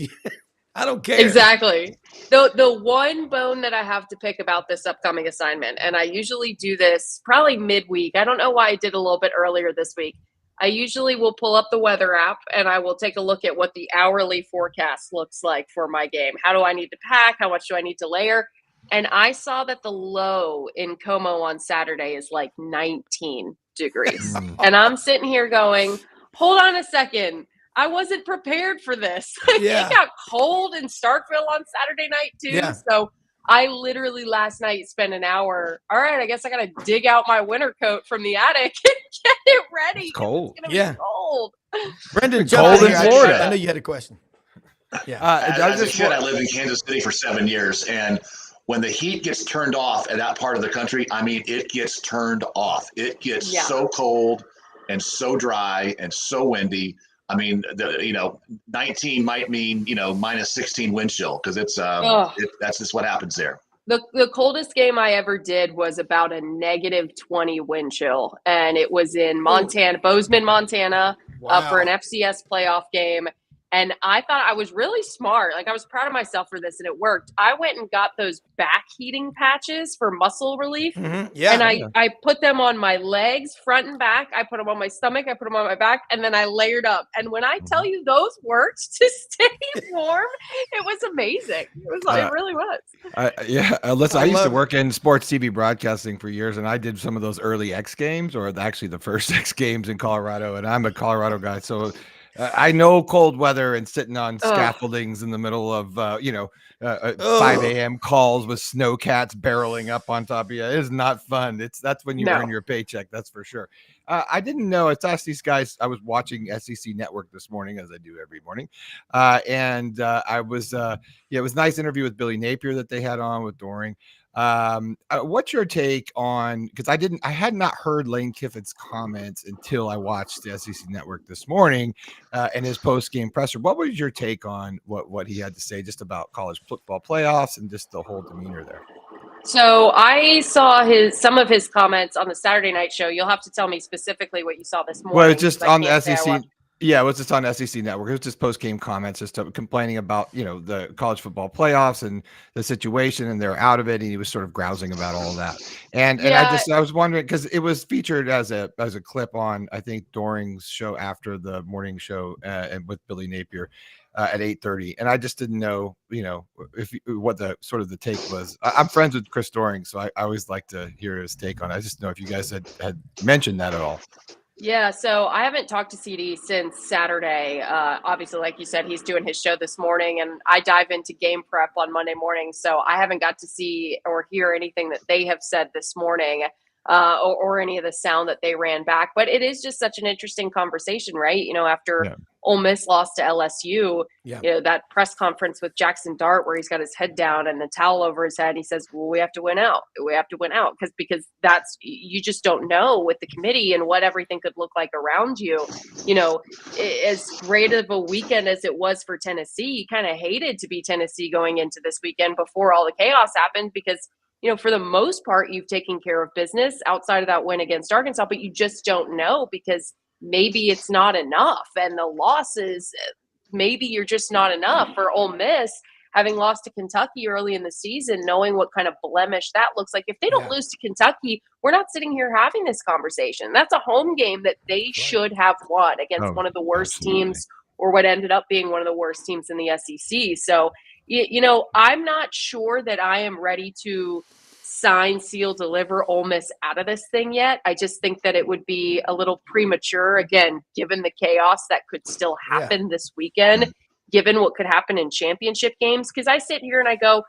I don't care. Exactly. The one bone that I have to pick about this upcoming assignment, and I usually do this probably midweek. I don't know why I did a little bit earlier this week. I usually will pull up the weather app and I will take a look at what the hourly forecast looks like for my game. How do I need to pack? How much do I need to layer? And I saw that the low in Como on Saturday is like 19 degrees. And I'm sitting here going, hold on a second. I wasn't prepared for this. Yeah. It got cold in Starkville on Saturday night too. Yeah. So I literally last night spent an hour. All right, I guess I got to dig out my winter coat from the attic and get it ready. It's cold. It's going to be cold. Brendan, It's cold in Florida. I know you had a question. Yeah. As a kid, I lived in Kansas City for 7 years, and when the heat gets turned off in that part of the country, I mean, it gets turned off. It gets so cold and so dry and so windy. I mean, 19 might mean, minus 16 wind chill because that's just what happens there. The coldest game I ever did was about a negative 20 wind chill, and it was in Montana, Bozeman, Montana, for an FCS playoff game. And I thought I was really smart. Like, I was proud of myself for this, and it worked. I went and got those back heating patches for muscle relief. Mm-hmm. Yeah. And I put them on my legs, front and back. I put them on my stomach. I put them on my back. And then I layered up. And when I tell you those worked to stay warm, it was amazing. It really was. Alyssa, I used to work in sports TV broadcasting for years, and I did some of those early X Games, or actually the first X Games in Colorado. And I'm a Colorado guy, so I know cold weather and sitting on scaffoldings in the middle of 5 a.m. calls with snowcats barreling up on top of you. It is not fun. That's when you earn your paycheck. That's for sure. I didn't know. It's asked these guys. I was watching SEC Network this morning, as I do every morning, and I was. It was a nice interview with Billy Napier that they had on with Doring. What's your take on, because I had not heard Lane Kiffin's comments until I watched the SEC Network this morning and his post-game presser. What was your take on what he had to say just about college football playoffs and just the whole demeanor there? So I saw some of his comments on the Saturday night show. You'll have to tell me specifically what you saw this morning. Well, it's just on the SEC. Yeah, it was just on SEC Network. It was just post-game comments, just complaining about, the college football playoffs and the situation, and they're out of it. And he was sort of grousing about all of that. And I was wondering, because it was featured as a clip on, I think, Doring's show after the morning show and with Billy Napier at 8:30. And I just didn't know, what the sort of the take was. I'm friends with Chris Doring, so I always like to hear his take on it. I just know if you guys had mentioned that at all. Yeah, so I haven't talked to CD since Saturday. Obviously, like you said, he's doing his show this morning, and I dive into game prep on Monday morning. So I haven't got to see or hear anything that they have said this morning or any of the sound that they ran back. But it is just such an interesting conversation, right? After Ole Miss lost to LSU, that press conference with Jackson Dart where he's got his head down and the towel over his head. He says, well, we have to win out. We have to win out because that's, you just don't know with the committee and what everything could look like around you. As great of a weekend as it was for Tennessee, you kind of hated to be Tennessee going into this weekend before all the chaos happened because, for the most part, you've taken care of business outside of that win against Arkansas, but you just don't know because maybe it's not enough. And the losses, maybe you're just not enough. For Ole Miss, having lost to Kentucky early in the season, knowing what kind of blemish that looks like. If they don't lose to Kentucky, we're not sitting here having this conversation. That's a home game that they should have won against one of the worst teams, or what ended up being one of the worst teams in the SEC. So, I'm not sure that I am ready to sign, seal, deliver Ole Miss out of this thing yet. I just think that it would be a little premature, again, given the chaos that could still happen this weekend, given what could happen in championship games. Because I sit here and I go,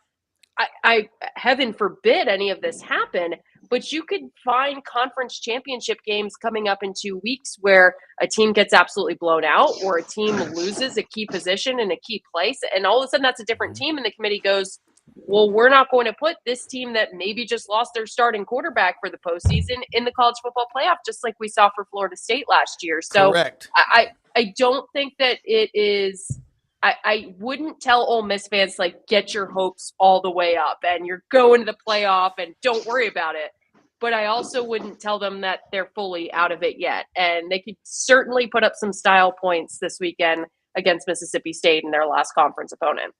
I heaven forbid any of this happen, but you could find conference championship games coming up in 2 weeks where a team gets absolutely blown out or a team loses a key position in a key place. And all of a sudden that's a different team. And the committee goes, well, we're not going to put this team that maybe just lost their starting quarterback for the postseason in the college football playoff, just like we saw for Florida State last year. So I don't think that it is I wouldn't tell Ole Miss fans, like, get your hopes all the way up and you're going to the playoff and don't worry about it. But I also wouldn't tell them that they're fully out of it yet. And they could certainly put up some style points this weekend against Mississippi State in their last conference opponent.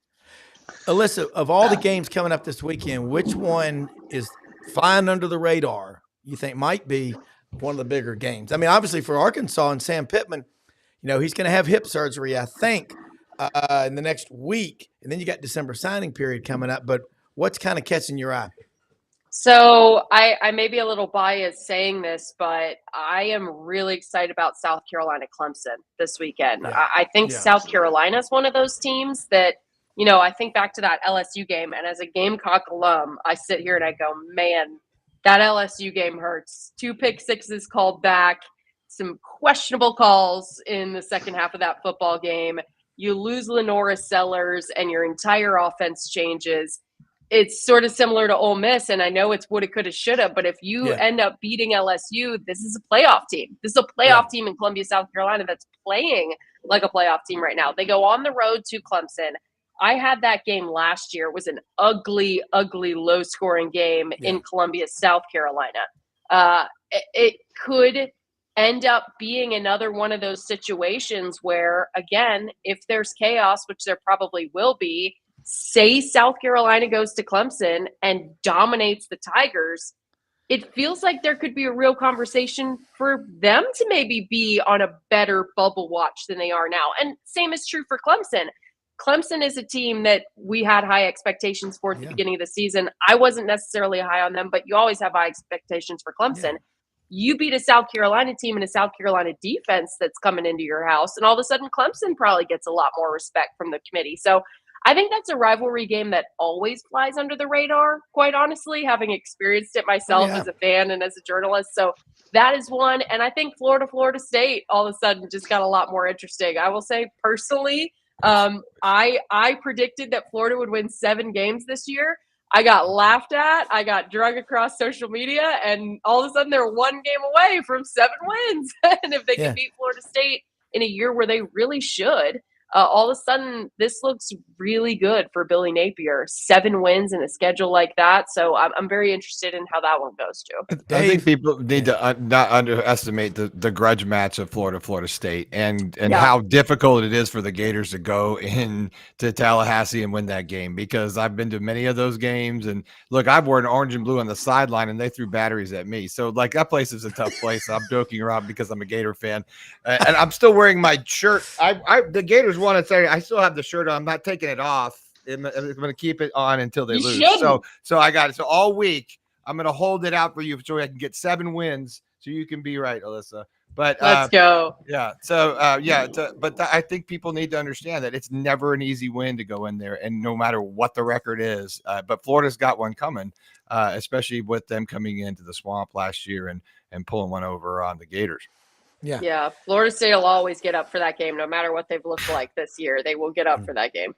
Alyssa, of all the games coming up this weekend, which one is flying under the radar you think might be one of the bigger games? I mean, obviously for Arkansas and Sam Pittman, he's going to have hip surgery, I think, in the next week. And then you got December signing period coming up. But what's kind of catching your eye? So I may be a little biased saying this, but I am really excited about South Carolina Clemson this weekend. Yeah. I think South Carolina is one of those teams that, I think back to that LSU game. And as a Gamecock alum, I sit here and I go, man, that LSU game hurts. 2 pick sixes called back, some questionable calls in the second half of that football game. You lose Lenora Sellers and your entire offense changes. It's sort of similar to Ole Miss, and I know it's woulda, coulda, shoulda, but if you end up beating LSU, this is a playoff team. This is a playoff team in Columbia, South Carolina that's playing like a playoff team right now. They go on the road to Clemson. I had that game last year. It was an ugly, ugly, low-scoring game in Columbia, South Carolina. It could end up being another one of those situations where, again, if there's chaos, which there probably will be, say South Carolina goes to Clemson and dominates the Tigers, it feels like there could be a real conversation for them to maybe be on a better bubble watch than they are now. And same is true for Clemson. Clemson is a team that we had high expectations for at the beginning of the season. I wasn't necessarily high on them, but you always have high expectations for Clemson. You beat a South Carolina team and a South Carolina defense that's coming into your house, and all of a sudden Clemson probably gets a lot more respect from the committee. So I think that's a rivalry game that always flies under the radar, quite honestly, having experienced it myself as a fan and as a journalist. So that is one. And I think Florida State all of a sudden just got a lot more interesting. I will say personally, I predicted that Florida would win 7 games this year. I got laughed at. I got drug across social media, and all of a sudden they're 1 game away from 7 wins. And if they can beat Florida State in a year where they really should, all of a sudden this looks really good for Billy Napier. 7 wins in a schedule like that. So I'm very interested in how that one goes too. I think people need to not underestimate the grudge match of Florida State and how difficult it is for the Gators to go in to Tallahassee and win that game, because I've been to many of those games, and look, I've worn orange and blue on the sideline and they threw batteries at me. So like that place is a tough place. I'm joking around because I'm a Gator fan, and I'm still wearing my shirt. The Gators won it Saturday. I still have the shirt on. I'm not taking it off. I'm going to keep it on until they lose. So I got it. So all week I'm going to hold it out for you so I can get 7 wins. So you can be right, Alyssa. But let's go. Yeah. So but I think people need to understand that it's never an easy win to go in there, and no matter what the record is. But Florida's got one coming, especially with them coming into the swamp last year and pulling one over on the Gators. Yeah. Florida State will always get up for that game, no matter what they've looked like this year. They will get up for that game.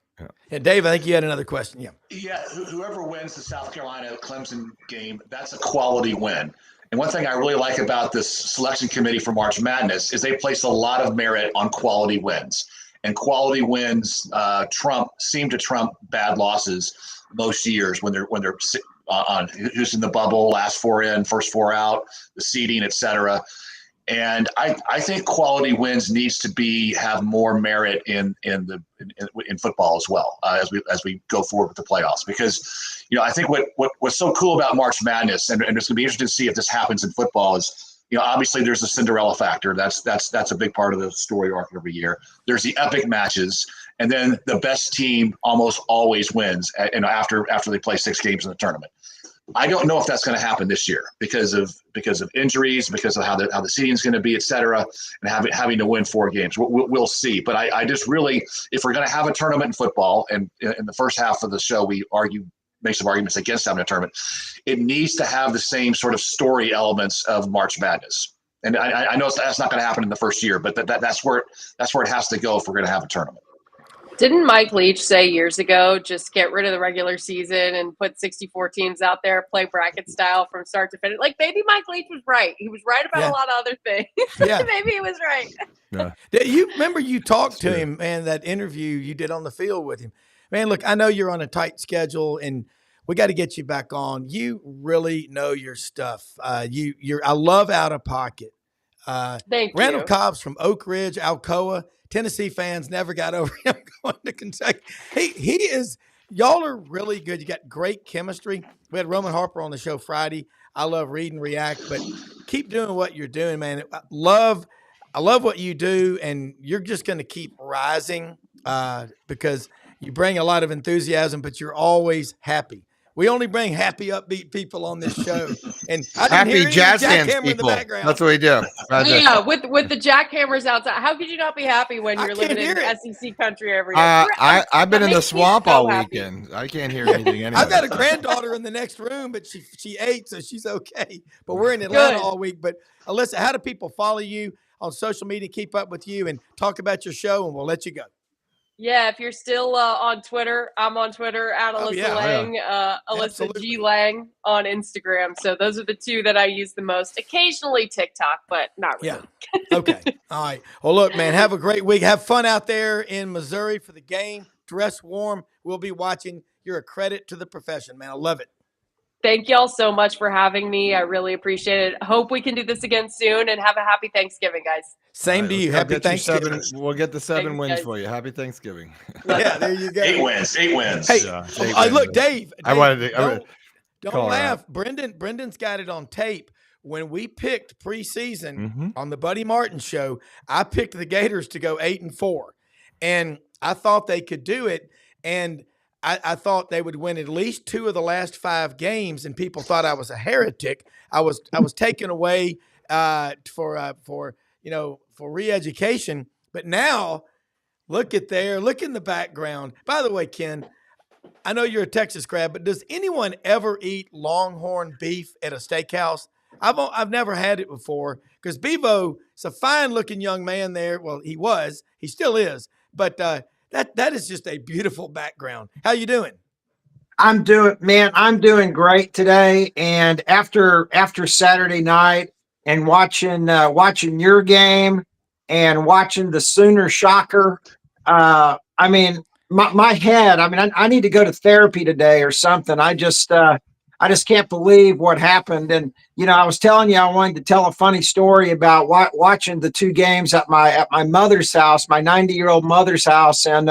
Yeah, Dave, I think you had another question. Yeah. Whoever wins the South Carolina Clemson game, that's a quality win. And one thing I really like about this selection committee for March Madness is they place a lot of merit on quality wins. And quality wins seem to trump bad losses most years when they're on who's in the bubble, last 4 in, first 4 out, the seeding, et cetera. And I think quality wins needs to have more merit in football as well, as we go forward with the playoffs, because I think what's so cool about March Madness, and it's going to be interesting to see if this happens in football, is obviously there's a Cinderella factor. That's a big part of the story arc every year. There's the epic matches, and then the best team almost always wins. After they play 6 games in the tournament. I don't know if that's going to happen this year because of injuries, because of how the seeding is going to be, et cetera, and having to win 4 games. We'll see. But I just really, if we're going to have a tournament in football, and in the first half of the show we make some arguments against having a tournament, it needs to have the same sort of story elements of March Madness. And I know that's not going to happen in the first year, but that's where it has to go if we're going to have a tournament. Didn't Mike Leach say years ago, just get rid of the regular season and put 64 teams out there, play bracket style from start to finish? Like, maybe Mike Leach was right. He was right about a lot of other things. Yeah. Maybe he was right. Yeah. You remember you talked to him, man, that interview you did on the field with him. Man, look, I know you're on a tight schedule and we got to get you back on. You really know your stuff. I love Out of Pocket. Thank Randall you. Cobb's from Oak Ridge, Alcoa. Tennessee fans never got over him going to Kentucky. He is. Y'all are really good. You got great chemistry. We had Roman Harper on the show Friday. I love read and react, but keep doing what you're doing, man. I love what you do, and you're just going to keep rising because you bring a lot of enthusiasm, but you're always happy. We only bring happy, upbeat people on this show, and I didn't hear any jazz hands jackhammer in the people. background. That's what we do. Yeah, with the jackhammers outside. How could you not be happy when you're living in SEC country every day? I've been in the swamp all happy. weekend. I can't hear anything anyway. I've got a granddaughter in the next room, but she ate, so she's okay. But we're in Atlanta all week. But Alyssa, how do people follow you on social media, keep up with you, and talk about your show, and we'll let you go? Yeah, if you're still on Twitter, I'm on Twitter at Alyssa Lang, Alyssa Absolutely. G. Lang on Instagram. So those are the two that I use the most. Occasionally TikTok, but not really. Yeah. Okay. All right. Well, look, man, have a great week. Have fun out there in Missouri for the game. Dress warm. We'll be watching. You're a credit to the profession, man. I love it. Thank y'all so much for having me. I really appreciate it. Hope we can do this again soon, and have a happy Thanksgiving, guys. Same to you. Happy Thanksgiving. We'll get the 7 Thanks, wins guys. for you. Happy Thanksgiving. Yeah, there you go. 8 wins. Hey, Yeah, look, Dave. I wanted to. Don't laugh. Brendan's got it on tape. When we picked preseason on the Buddy Martin show, I picked the Gators to go 8-4, and I thought they could do it. And I thought they would win at least 2 of the last 5 games, and people thought I was a heretic. I was taken away for re-education. But now, look in the background. By the way, Ken, I know you're a Texas grad, but does anyone ever eat Longhorn beef at a steakhouse? I've never had it before because Bevo is a fine-looking young man there. Well, he still is, but that is just a beautiful background. How you doing? I'm doing great today. And after Saturday night and watching your game and watching the Sooner shocker, my head. I need to go to therapy today or something. I just can't believe what happened. And I was telling you I wanted to tell a funny story about watching the 2 games at my mother's house, my 90-year-old mother's house, and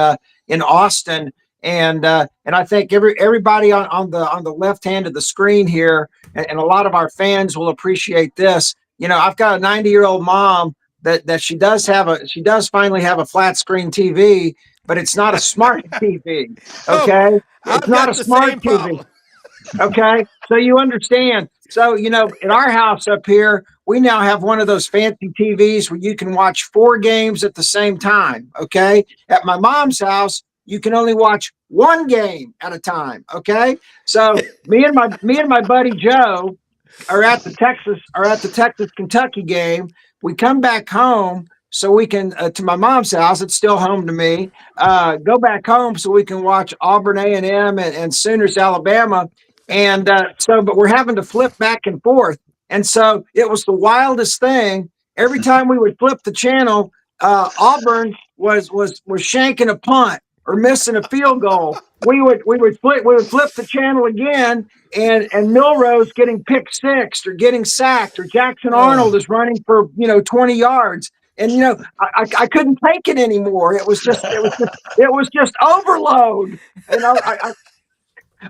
in Austin. And I think everybody on the left hand of the screen here, and a lot of our fans will appreciate this. I've got a 90-year-old mom that she does finally have a flat screen TV, but it's not a smart TV. Okay, it's not a smart TV. Okay, so you understand. So in our house up here, we now have one of those fancy TVs where you can watch 4 games at the same time. Okay, at my mom's house, you can only watch 1 game at a time. Okay, so me and my buddy Joe are at the Texas Kentucky game. We come back home so we can to my mom's house. It's still home to me. Go back home so we can watch Auburn A&M and Sooners Alabama. And but we're having to flip back and forth. And so it was the wildest thing. Every time we would flip the channel, Auburn was shanking a punt or missing a field goal. We would flip the channel again, and Milrose getting picked 6 or getting sacked, or Jackson Arnold is running for 20 yards. And I couldn't take it anymore. It was just overload. And I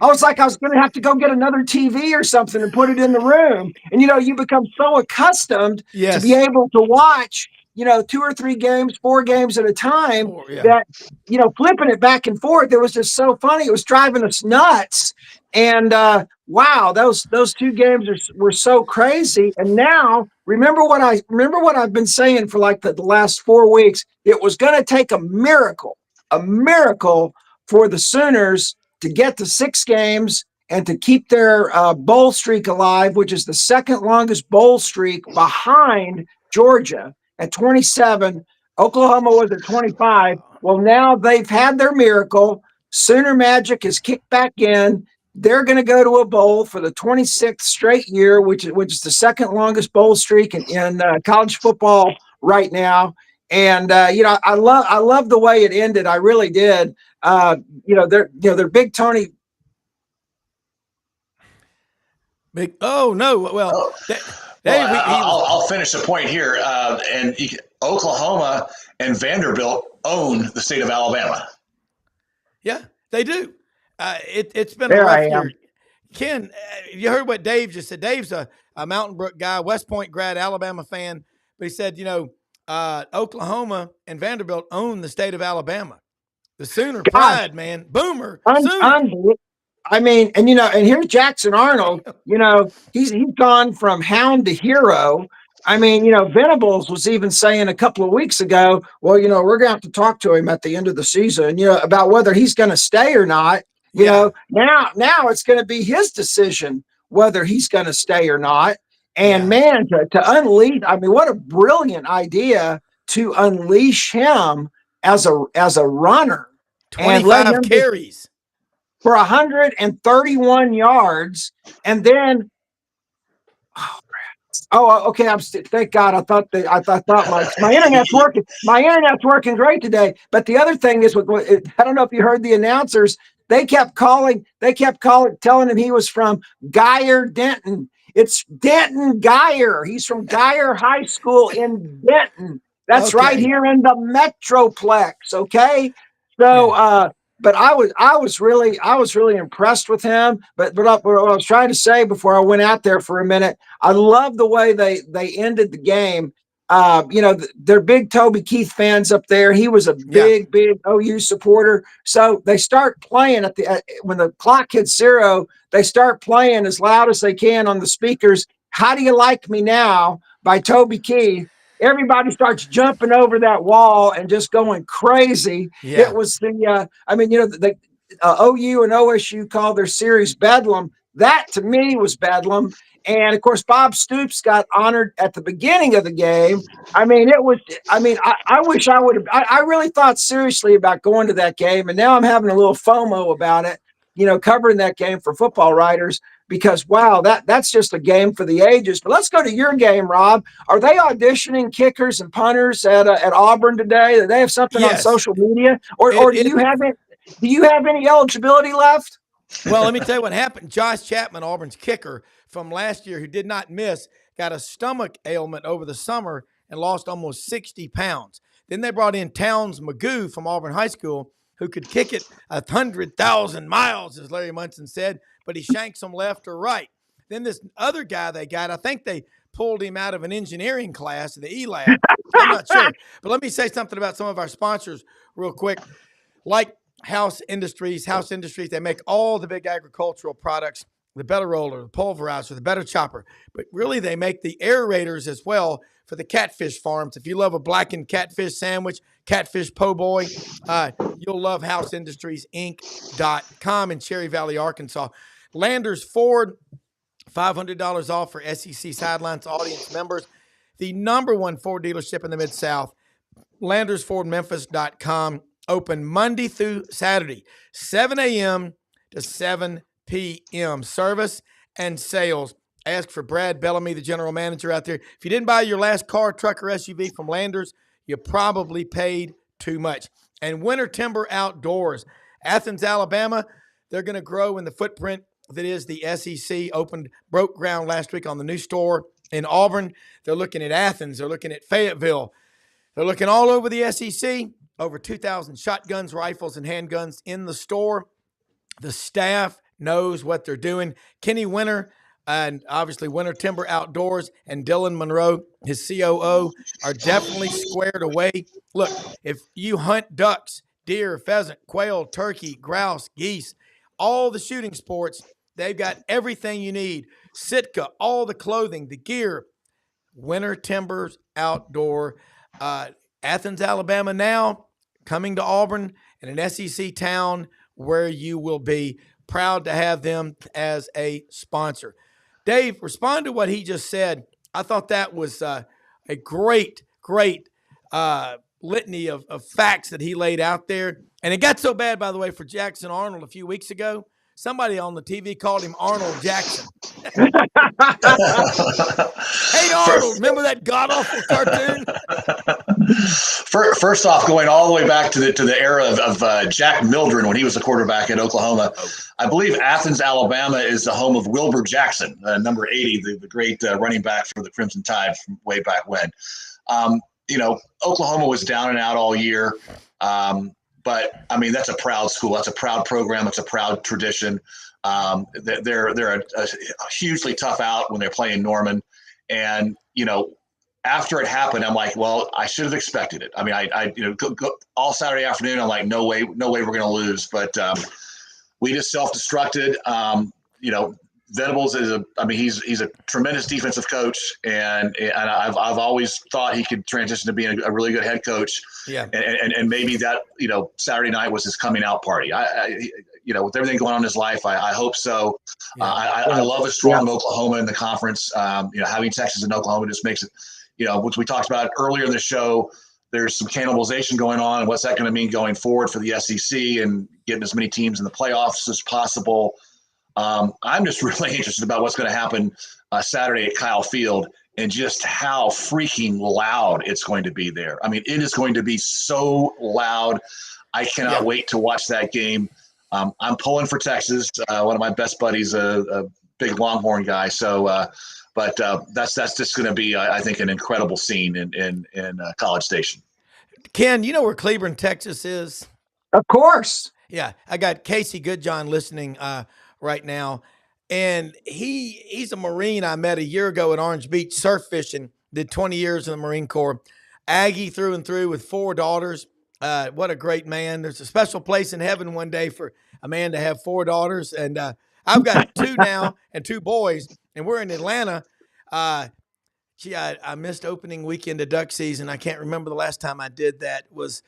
was like, I was going to have to go get another TV or something and put it in the room. And, you become so accustomed to be able to watch, 2 or 3 games, 4 games at a time that, flipping it back and forth. It was just so funny. It was driving us nuts. And wow, those 2 games were so crazy. And now remember what I've been saying for like the last 4 weeks. It was going to take a miracle for the Sooners to get to 6 games and to keep their bowl streak alive, which is the second longest bowl streak behind Georgia at 27. Oklahoma was at 25. Well, now they've had their miracle. Sooner Magic is kicked back in. They're going to go to a bowl for the 26th straight year, which is the second longest bowl streak in college football right now. And I love the way it ended. I really did. They're Big Tony. Big. Oh no. Well, I'll finish the point here. Oklahoma and Vanderbilt own the state of Alabama. Yeah, they do. It's been a rough year. Ken, you heard what Dave just said. Dave's a Mountain Brook guy, West Point grad, Alabama fan. But he said, Oklahoma and Vanderbilt own the state of Alabama. The Sooner pride, man. Boomer. Sooner. I mean, and here's Jackson Arnold. He's gone from hound to hero. I mean, Venables was even saying a couple of weeks ago, well, we're going to have to talk to him at the end of the season, about whether he's going to stay or not. Now it's going to be his decision whether he's going to stay or not. And man, to unleash, I mean, what a brilliant idea to unleash him as a runner. 25 carries for 131 yards. And then, okay. Thank God. I thought my internet's working. My internet's working great today. But the other thing is, I don't know if you heard the announcers. They kept calling, telling him he was from Geyer, Denton. It's Denton Geyer. He's from Geyer High School in Denton. That's right here in the Metroplex. Okay. So, but I was really impressed with him. But what I was trying to say before I went out there for a minute, I love the way they ended the game. They're big Toby Keith fans up there. He was a big OU supporter. So they start playing when the clock hits 0, they start playing as loud as they can on the speakers. How Do You Like Me Now by Toby Keith. Everybody starts jumping over that wall and just going crazy. Yeah. It was the OU and OSU called their series Bedlam. That to me was Bedlam. And of course, Bob Stoops got honored at the beginning of the game. I wish I would have, I really thought seriously about going to that game. And now I'm having a little FOMO about it, covering that game for football writers, because wow, that's just a game for the ages. But let's go to your game, Rob. Are they auditioning kickers and punters at Auburn today? Do they have something on social media, or do you have any eligibility left? Well, let me tell you what happened. Josh Chapman, Auburn's kicker from last year, who did not miss, got a stomach ailment over the summer and lost almost 60 pounds. Then they brought in Towns Magoo from Auburn High School, who could kick it 100,000 miles, as Larry Munson said, but he shanks them left or right. Then this other guy they got, I think they pulled him out of an engineering class, the E-Lab. I'm not sure. But let me say something about some of our sponsors real quick. Like House Industries, they make all the big agricultural products, the better roller, the pulverizer, the better chopper. But really, they make the aerators as well for the catfish farms. If you love a blackened catfish sandwich, catfish po' boy, you'll love HouseIndustriesInc.com in Cherry Valley, Arkansas. Landers Ford, $500 off for SEC Sidelines audience members. The #1 Ford dealership in the Mid-South, LandersFordMemphis.com. Open Monday through Saturday, 7 a.m. to 7 p.m. Service and sales. Ask for Brad Bellamy, the general manager out there. If you didn't buy your last car, truck, or SUV from Landers, you probably paid too much. And Winter Timber Outdoors, Athens, Alabama, they're going to grow in the footprint that is the SEC. Broke ground last week on the new store in Auburn. They're looking at Athens. They're looking at Fayetteville. They're looking all over the SEC. Over 2,000 shotguns, rifles, and handguns in the store. The staff knows what they're doing. Kenny Winter and obviously Winter Timber Outdoors and Dylan Monroe, his COO, are definitely squared away. Look, if you hunt ducks, deer, pheasant, quail, turkey, grouse, geese, all the shooting sports, they've got everything you need. Sitka, all the clothing, the gear. Winter Timbers Outdoor. Athens, Alabama now, coming to Auburn in an SEC town where you will be proud to have them as a sponsor. Dave, respond to what he just said. I thought that was a great litany of facts that he laid out there. And it got so bad, by the way, for Jackson Arnold a few weeks ago. Somebody on the TV called him Arnold Jackson. Hey, Arnold, remember that god-awful cartoon? First off, going all the way back to the era of Jack Mildren when he was the quarterback at Oklahoma, I believe Athens, Alabama is the home of Wilbur Jackson, number 80, the great running back for the Crimson Tide from way back when. Oklahoma was down and out all year. But I mean, that's a proud school. That's a proud program. It's a proud tradition. They're a hugely tough out when they're playing Norman. And, after it happened, I'm like, well, I should have expected it. I mean, I go all Saturday afternoon. I'm like, no way we're going to lose. But we just self-destructed. Venables he's a tremendous defensive coach, and I've always thought he could transition to being a really good head coach. Yeah. And maybe that Saturday night was his coming out party. With everything going on in his life, I hope so. Yeah. I love a strong Oklahoma in the conference. Having Texas and Oklahoma just makes it. Which we talked about earlier in the show. There's some cannibalization going on. What's that going to mean going forward for the SEC and getting as many teams in the playoffs as possible? I'm just really interested about what's going to happen Saturday at Kyle Field and just how freaking loud it's going to be there. I mean, it is going to be so loud. I cannot wait to watch that game. I'm pulling for Texas. One of my best buddies, a big Longhorn guy. So, but that's just going to be, I think, an incredible scene in College Station. Ken, you know where Cleburne, Texas is? Of course. Yeah, I got Casey Goodjohn listening right now, and he's a Marine I met a year ago at Orange Beach surf fishing. Did 20 years in the Marine Corps. Aggie through and through with 4 daughters. What a great man. There's a special place in heaven one day for a man to have 4 daughters, and I've got 2 now and 2 boys, and we're in Atlanta. I missed opening weekend of duck season. I can't remember the last time I did that. It was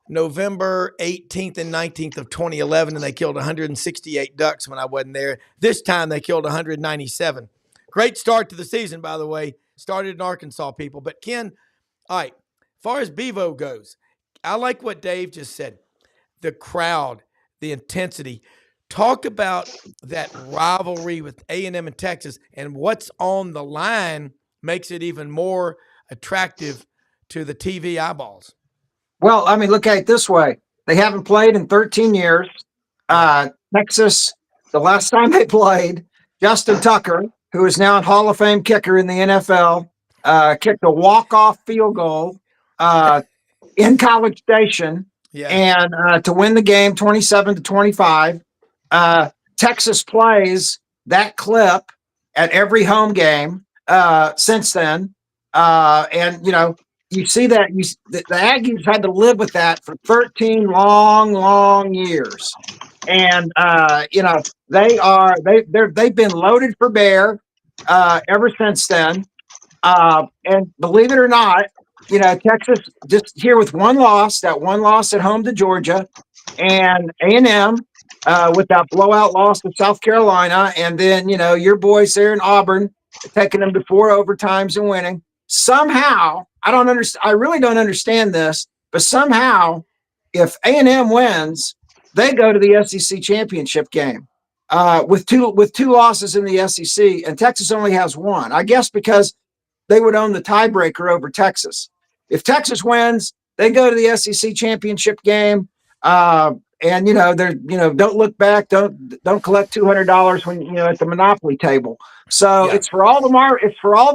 November 18th and 19th of 2011, and they killed 168 ducks when I wasn't there. This time they killed 197. Great start to the season, by the way. Started in Arkansas, people. But Ken, all right, as far as Bevo goes, I like what Dave just said. The crowd, the intensity. Talk about that rivalry with A&M and Texas, and what's on the line makes it even more attractive to the TV eyeballs. Well, I mean, look at it this way. They haven't played in 13 years. Texas, the last time they played, Justin Tucker, who is now a Hall of Fame kicker in the NFL, kicked a walk-off field goal in College Station and to win the game 27-25. Texas plays that clip at every home game since then. And, you see that the Aggies had to live with that for 13 long years. And, they've been loaded for bear ever since then. And believe it or not, Texas just here with one loss at home to Georgia, and A&M with that blowout loss to South Carolina. And then, your boys there in Auburn taking them to 4 overtimes and winning. Somehow, I really don't understand this, but somehow if A&M wins, they go to the SEC championship game with two losses in the SEC, and Texas only has 1. I guess because they would own the tiebreaker over Texas. If Texas wins, they go to the SEC championship game. And don't look back. Don't collect $200 when at the Monopoly table. So it's for all the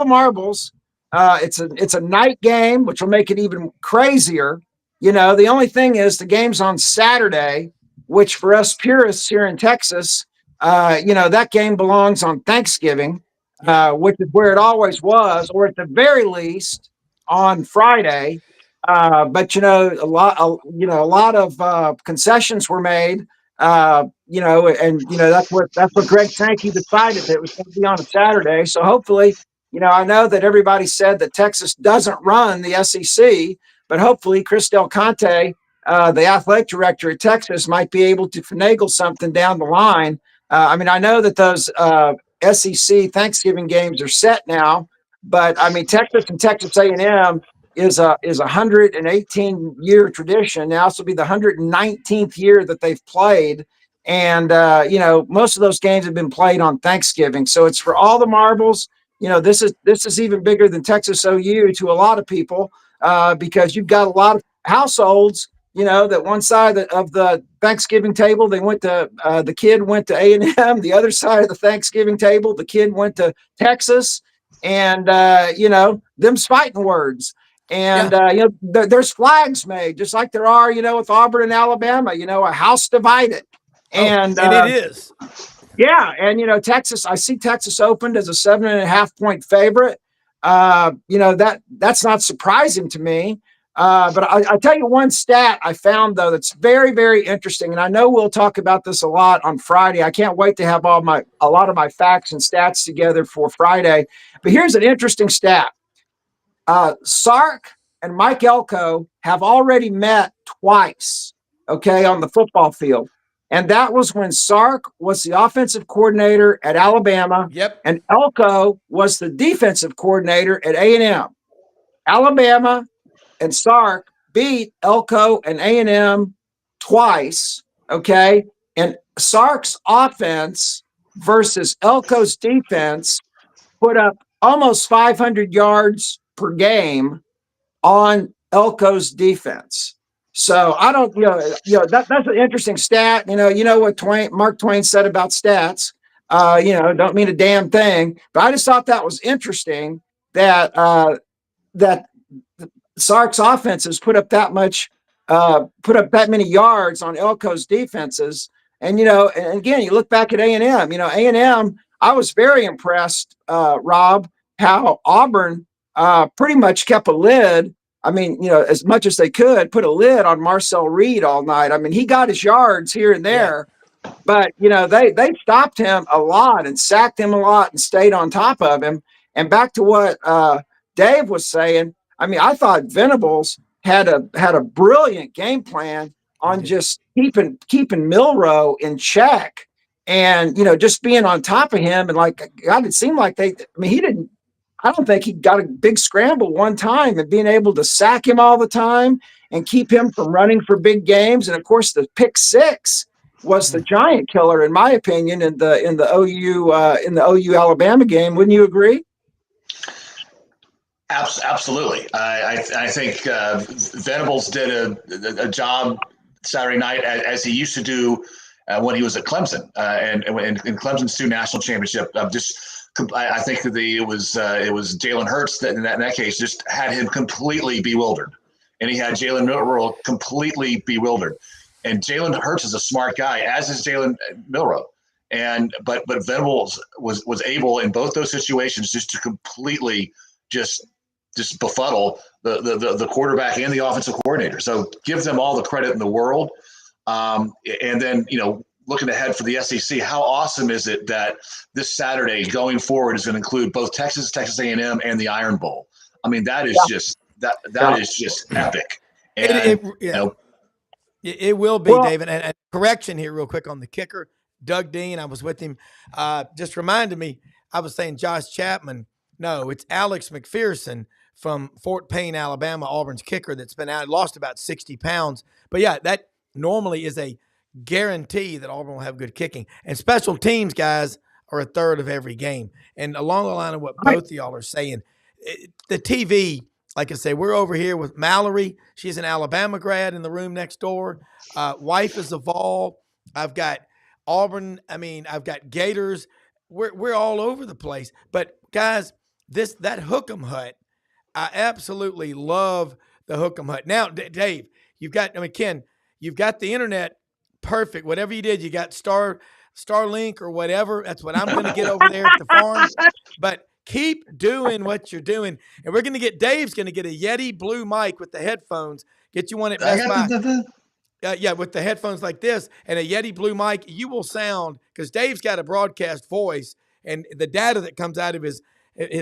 marbles. It's a night game, which will make it even crazier. The only thing is the game's on Saturday, which for us purists here in Texas, that game belongs on Thanksgiving, which is where it always was, or at the very least on Friday. But a lot of concessions were made. That's what Greg Sankey decided that it was going to be on a Saturday. So hopefully, I know that everybody said that Texas doesn't run the SEC, but hopefully Chris Del Conte, the athletic director at Texas, might be able to finagle something down the line. I know that those SEC Thanksgiving games are set now, but Texas and Texas A&M is a 118-year tradition. Now this will be the 119th year that they've played, and most of those games have been played on Thanksgiving. So it's for all the marbles. This is even bigger than Texas OU to a lot of people, because you've got a lot of households. That one side of the Thanksgiving table, they went to the kid went to A&M. The other side of the Thanksgiving table, the kid went to Texas, and them's fighting words. And there's flags made, just like there are, with Auburn and Alabama. A house divided, and it is. Yeah, and Texas. I see Texas opened as a 7.5-point favorite. That's not surprising to me. But I'll tell you one stat I found, though, that's very, very interesting. And I know we'll talk about this a lot on Friday. I can't wait to have a lot of my facts and stats together for Friday. But here's an interesting stat. Sark and Mike Elko have already met twice, on the football field. And that was when Sark was the offensive coordinator at Alabama. Yep. And Elko was the defensive coordinator at A&M. Alabama and Sark beat Elko and A&M twice, and Sark's offense versus Elko's defense put up almost 500 yards per game on Elko's defense. So I don't, that's an interesting stat. What Mark Twain said about stats. Don't mean a damn thing, but I just thought that was interesting that that Sark's offenses put up that many yards on Elko's defenses. And and again, you look back at A&M. A&M. I was very impressed, Rob, how Auburn pretty much kept a lid. I mean, as much as they could, put a lid on Marcel Reed all night. I mean, he got his yards here and there, but they stopped him a lot and sacked him a lot and stayed on top of him. And back to what Dave was saying, I mean, I thought Venables had a brilliant game plan on just keeping Milroe in check, and just being on top of him. And God, it seemed like he didn't. I don't think he got a big scramble one time, and being able to sack him all the time and keep him from running for big games. And of course, the pick six was the giant killer, in my opinion, in the OU Alabama game. Wouldn't you agree? Absolutely. I think Venables did a job Saturday night as he used to do when he was at Clemson and in Clemson's 2 national championship. I think it was Jalen Hurts that in that case just had him completely bewildered, and he had Jalen Milroe completely bewildered. And Jalen Hurts is a smart guy, as is Jalen Milroe. But Venables was able in both those situations just to completely just befuddle the quarterback and the offensive coordinator. So give them all the credit in the world. And then, looking ahead for the SEC, how awesome is it that this Saturday going forward is going to include both Texas A&M, and the Iron Bowl? I mean, that is just is just epic. And, it will be, David. And correction here real quick on the kicker, Doug Dean. I was with him. Just reminded me, I was saying Josh Chapman. No, it's Alex McPherson from Fort Payne, Alabama, Auburn's kicker that's been out, lost about 60 pounds. But yeah, that normally is a guarantee that Auburn will have good kicking. And special teams guys are a third of every game. And along the line of what both of y'all are saying, the TV, like I say, we're over here with Mallory. She's an Alabama grad in the room next door. Wife is a Vol. I've got Auburn. I mean, I've got Gators. We're all over the place. But guys, that Hook'em Hut, I absolutely love the Hook'em Hut. Now, Dave, Ken, you've got the internet perfect. Whatever you did, you got Starlink or whatever. That's what I'm going to get over there at the farm. But keep doing what you're doing. And Dave's going to get a Yeti Blue mic with the headphones. Get you one at Best Buy. With the headphones like this and a Yeti Blue mic, you will sound, because Dave's got a broadcast voice, and the data that comes out of his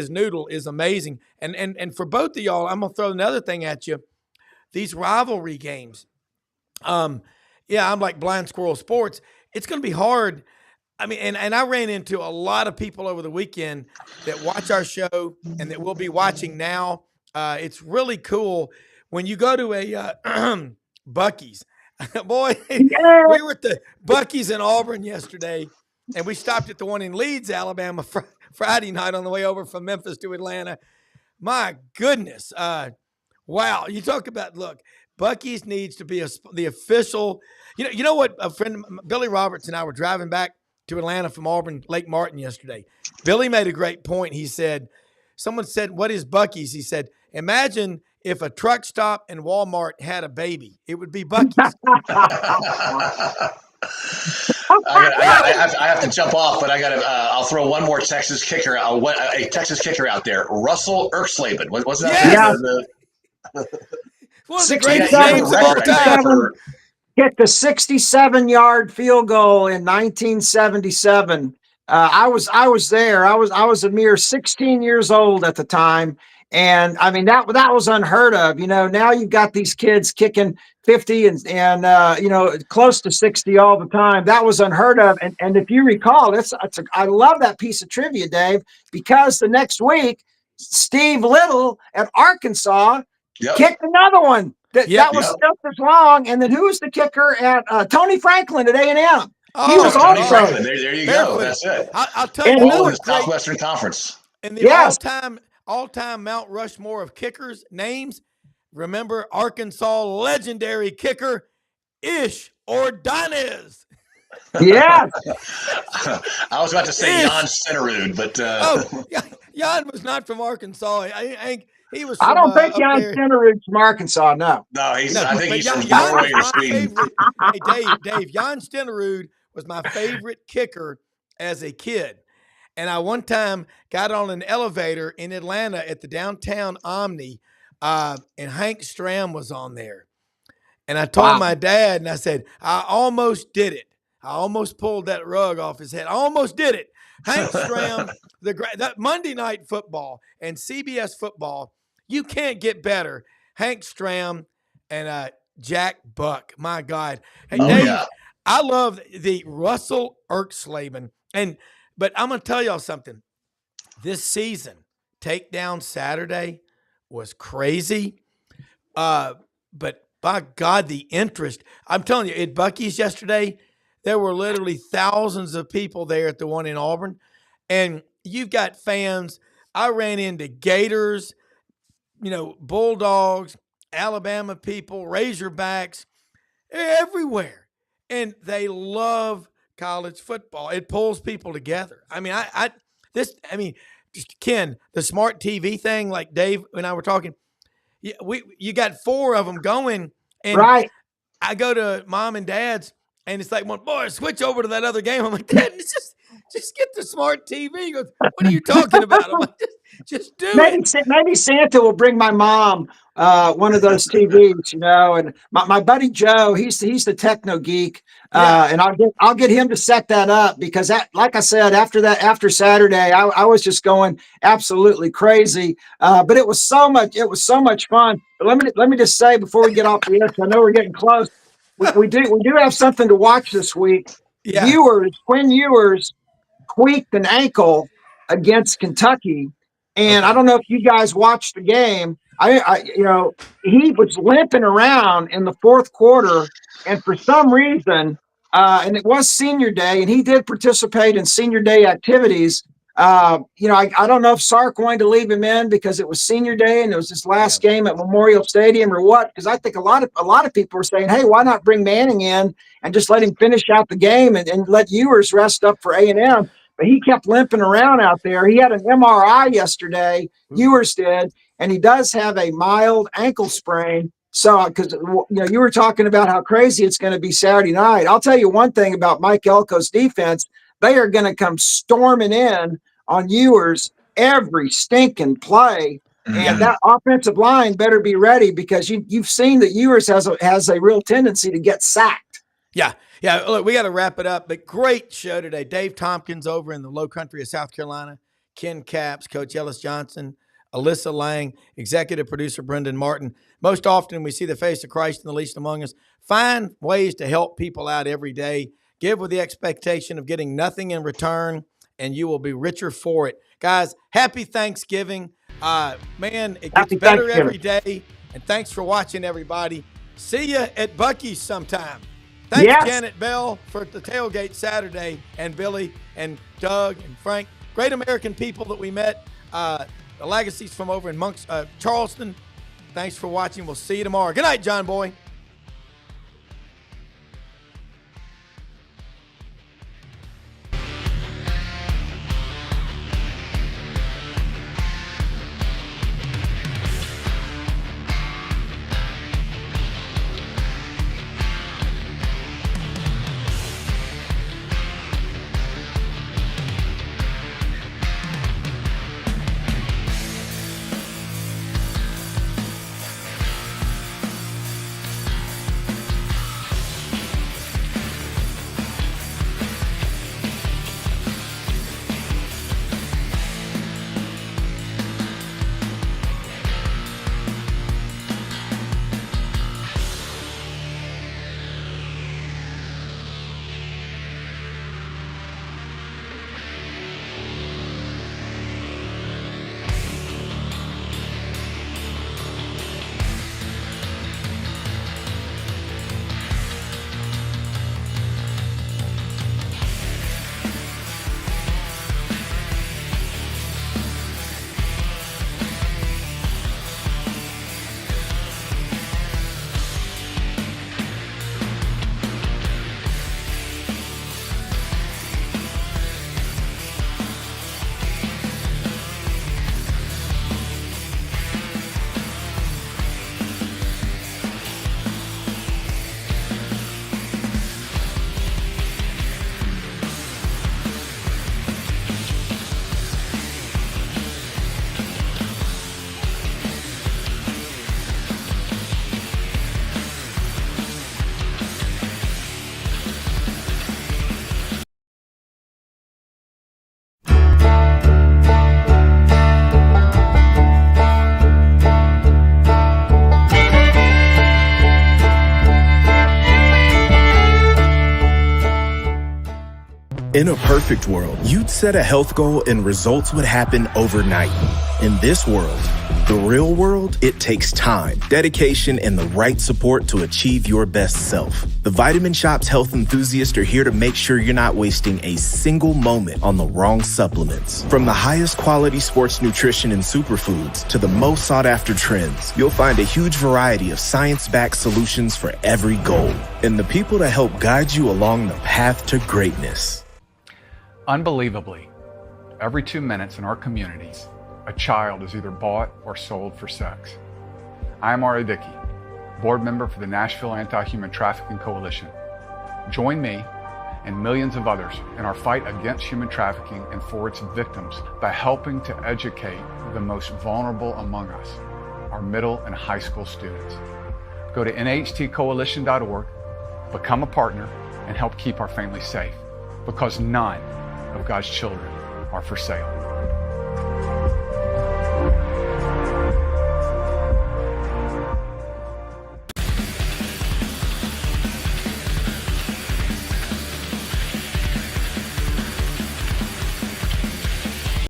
noodle is amazing. And for both of y'all, I'm going to throw another thing at you. These rivalry games. I'm like Blind Squirrel Sports. It's going to be hard. I mean, and I ran into a lot of people over the weekend that watch our show and that we'll be watching now. It's really cool when you go to a Buc-ee's. Boy, Yeah. we were at the Buc-ee's in Auburn yesterday, and we stopped at the one in Leeds, Alabama, Friday night on the way over from Memphis to Atlanta. My goodness. Wow. You talk about, look, Buc-ee's needs to be the official. You know what? A friend, Billy Roberts, and I were driving back to Atlanta from Auburn, Lake Martin yesterday. Billy made a great point. He said, someone said, what is Buc-ee's? He said, imagine if a truck stop and Walmart had a baby. It would be Buc-ee's. I have to jump off, but I'll throw one more Texas kicker. A Texas kicker out there, Russell Erxleben. Wasn't that? Yes. One of the greatest 67, names of all time. Kicked a 67-yard field goal in 1977. I was there. I was a mere 16 years old at the time. And I mean, that was unheard of. Now you've got these kids kicking 50 and close to 60 all the time. That was unheard of. And if you recall, I love that piece of trivia, Dave, because the next week, Steve Little at Arkansas kicked another one that was just as long. And then who was the kicker at Tony Franklin at A&M? He was Tony also Franklin. There you go. That's it. I'll tell you, all in the Southwestern Conference. And the all-time Mount Rushmore of kickers names. Remember Arkansas legendary kicker Ish Ordonez. Yeah. I was about to say Jan Stenerud, but Jan was not from Arkansas. He was. I don't think Jan Stenerud's from Arkansas. No. I think he's from Norway or Sweden. Hey, Dave, Jan Stenerud was my favorite kicker as a kid. And I one time got on an elevator in Atlanta at the downtown Omni, and Hank Stram was on there. And I told my dad, and I said, I almost did it. I almost pulled that rug off his head. I almost did it. Hank Stram, that Monday Night Football and CBS football, you can't get better. Hank Stram and Jack Buck. My God. Hey, Dave, I love the Russell Erxleben. But I'm going to tell y'all something. This season, Takedown Saturday was crazy. But by God, the interest. I'm telling you, at Buc-ee's yesterday, there were literally thousands of people there at the one in Auburn. And you've got fans. I ran into Gators, Bulldogs, Alabama people, Razorbacks, everywhere. And they love college football. It pulls people together. I mean, just Ken, the smart TV thing, like Dave and I were talking, you got 4 of them going, and right. I go to mom and dad's, and it's like, well, boy, switch over to that other game. I'm like, Dad, just get the smart TV. He goes, what are you talking about? I'm like, just do it. Maybe Santa will bring my mom one of those TVs, and my buddy Joe, he's the techno geek, and I'll get him to set that up, because like I said, after Saturday, I was just going absolutely crazy. But it was so much fun. But let me just say before we get off the air, I know we're getting close. We do have something to watch this week. Yeah. Quinn Ewers tweaked an ankle against Kentucky. And I don't know if you guys watched the game. He was limping around in the fourth quarter, and for some reason, and it was senior day, and he did participate in senior day activities. I don't know if Sark wanted to leave him in because it was senior day and it was his last game at Memorial Stadium or what. Because I think a lot of people were saying, hey, why not bring Manning in and just let him finish out the game and let Ewers rest up for A&M. But he kept limping around out there. He had an MRI yesterday, Ewers did, and he does have a mild ankle sprain. So, because you were talking about how crazy it's going to be Saturday night. I'll tell you one thing about Mike Elko's defense: they are going to come storming in on Ewers every stinking play, and that offensive line better be ready, because you've seen that Ewers has a real tendency to get sacked. Yeah, look, we got to wrap it up, but great show today. Dave Tompkins over in the low country of South Carolina, Ken Capps, Coach Ellis Johnson, Alyssa Lang, executive producer Brendan Martin. Most often we see the face of Christ in the least among us. Find ways to help people out every day. Give with the expectation of getting nothing in return, and you will be richer for it. Guys, happy Thanksgiving. Man, it gets Happy better Thanksgiving. every day. And thanks for watching, everybody. See you at Buc-ee's sometime. Thanks, Yes. Janet Bell, for the tailgate Saturday, and Billy and Doug and Frank. Great American people that we met. The legacies from over in Charleston. Thanks for watching. We'll see you tomorrow. Good night, John Boy. In a perfect world, you'd set a health goal and results would happen overnight. In this world, the real world, it takes time, dedication, and the right support to achieve your best self. The Vitamin Shop's health enthusiasts are here to make sure you're not wasting a single moment on the wrong supplements. From the highest quality sports nutrition and superfoods to the most sought after trends, you'll find a huge variety of science-backed solutions for every goal. And the people to help guide you along the path to greatness. Unbelievably, every 2 minutes in our communities, a child is either bought or sold for sex. I am Ari Dickey, board member for the Nashville Anti-Human Trafficking Coalition. Join me and millions of others in our fight against human trafficking and for its victims by helping to educate the most vulnerable among us, our middle and high school students. Go to nhtcoalition.org, become a partner, and help keep our families safe, because none of God's children are for sale.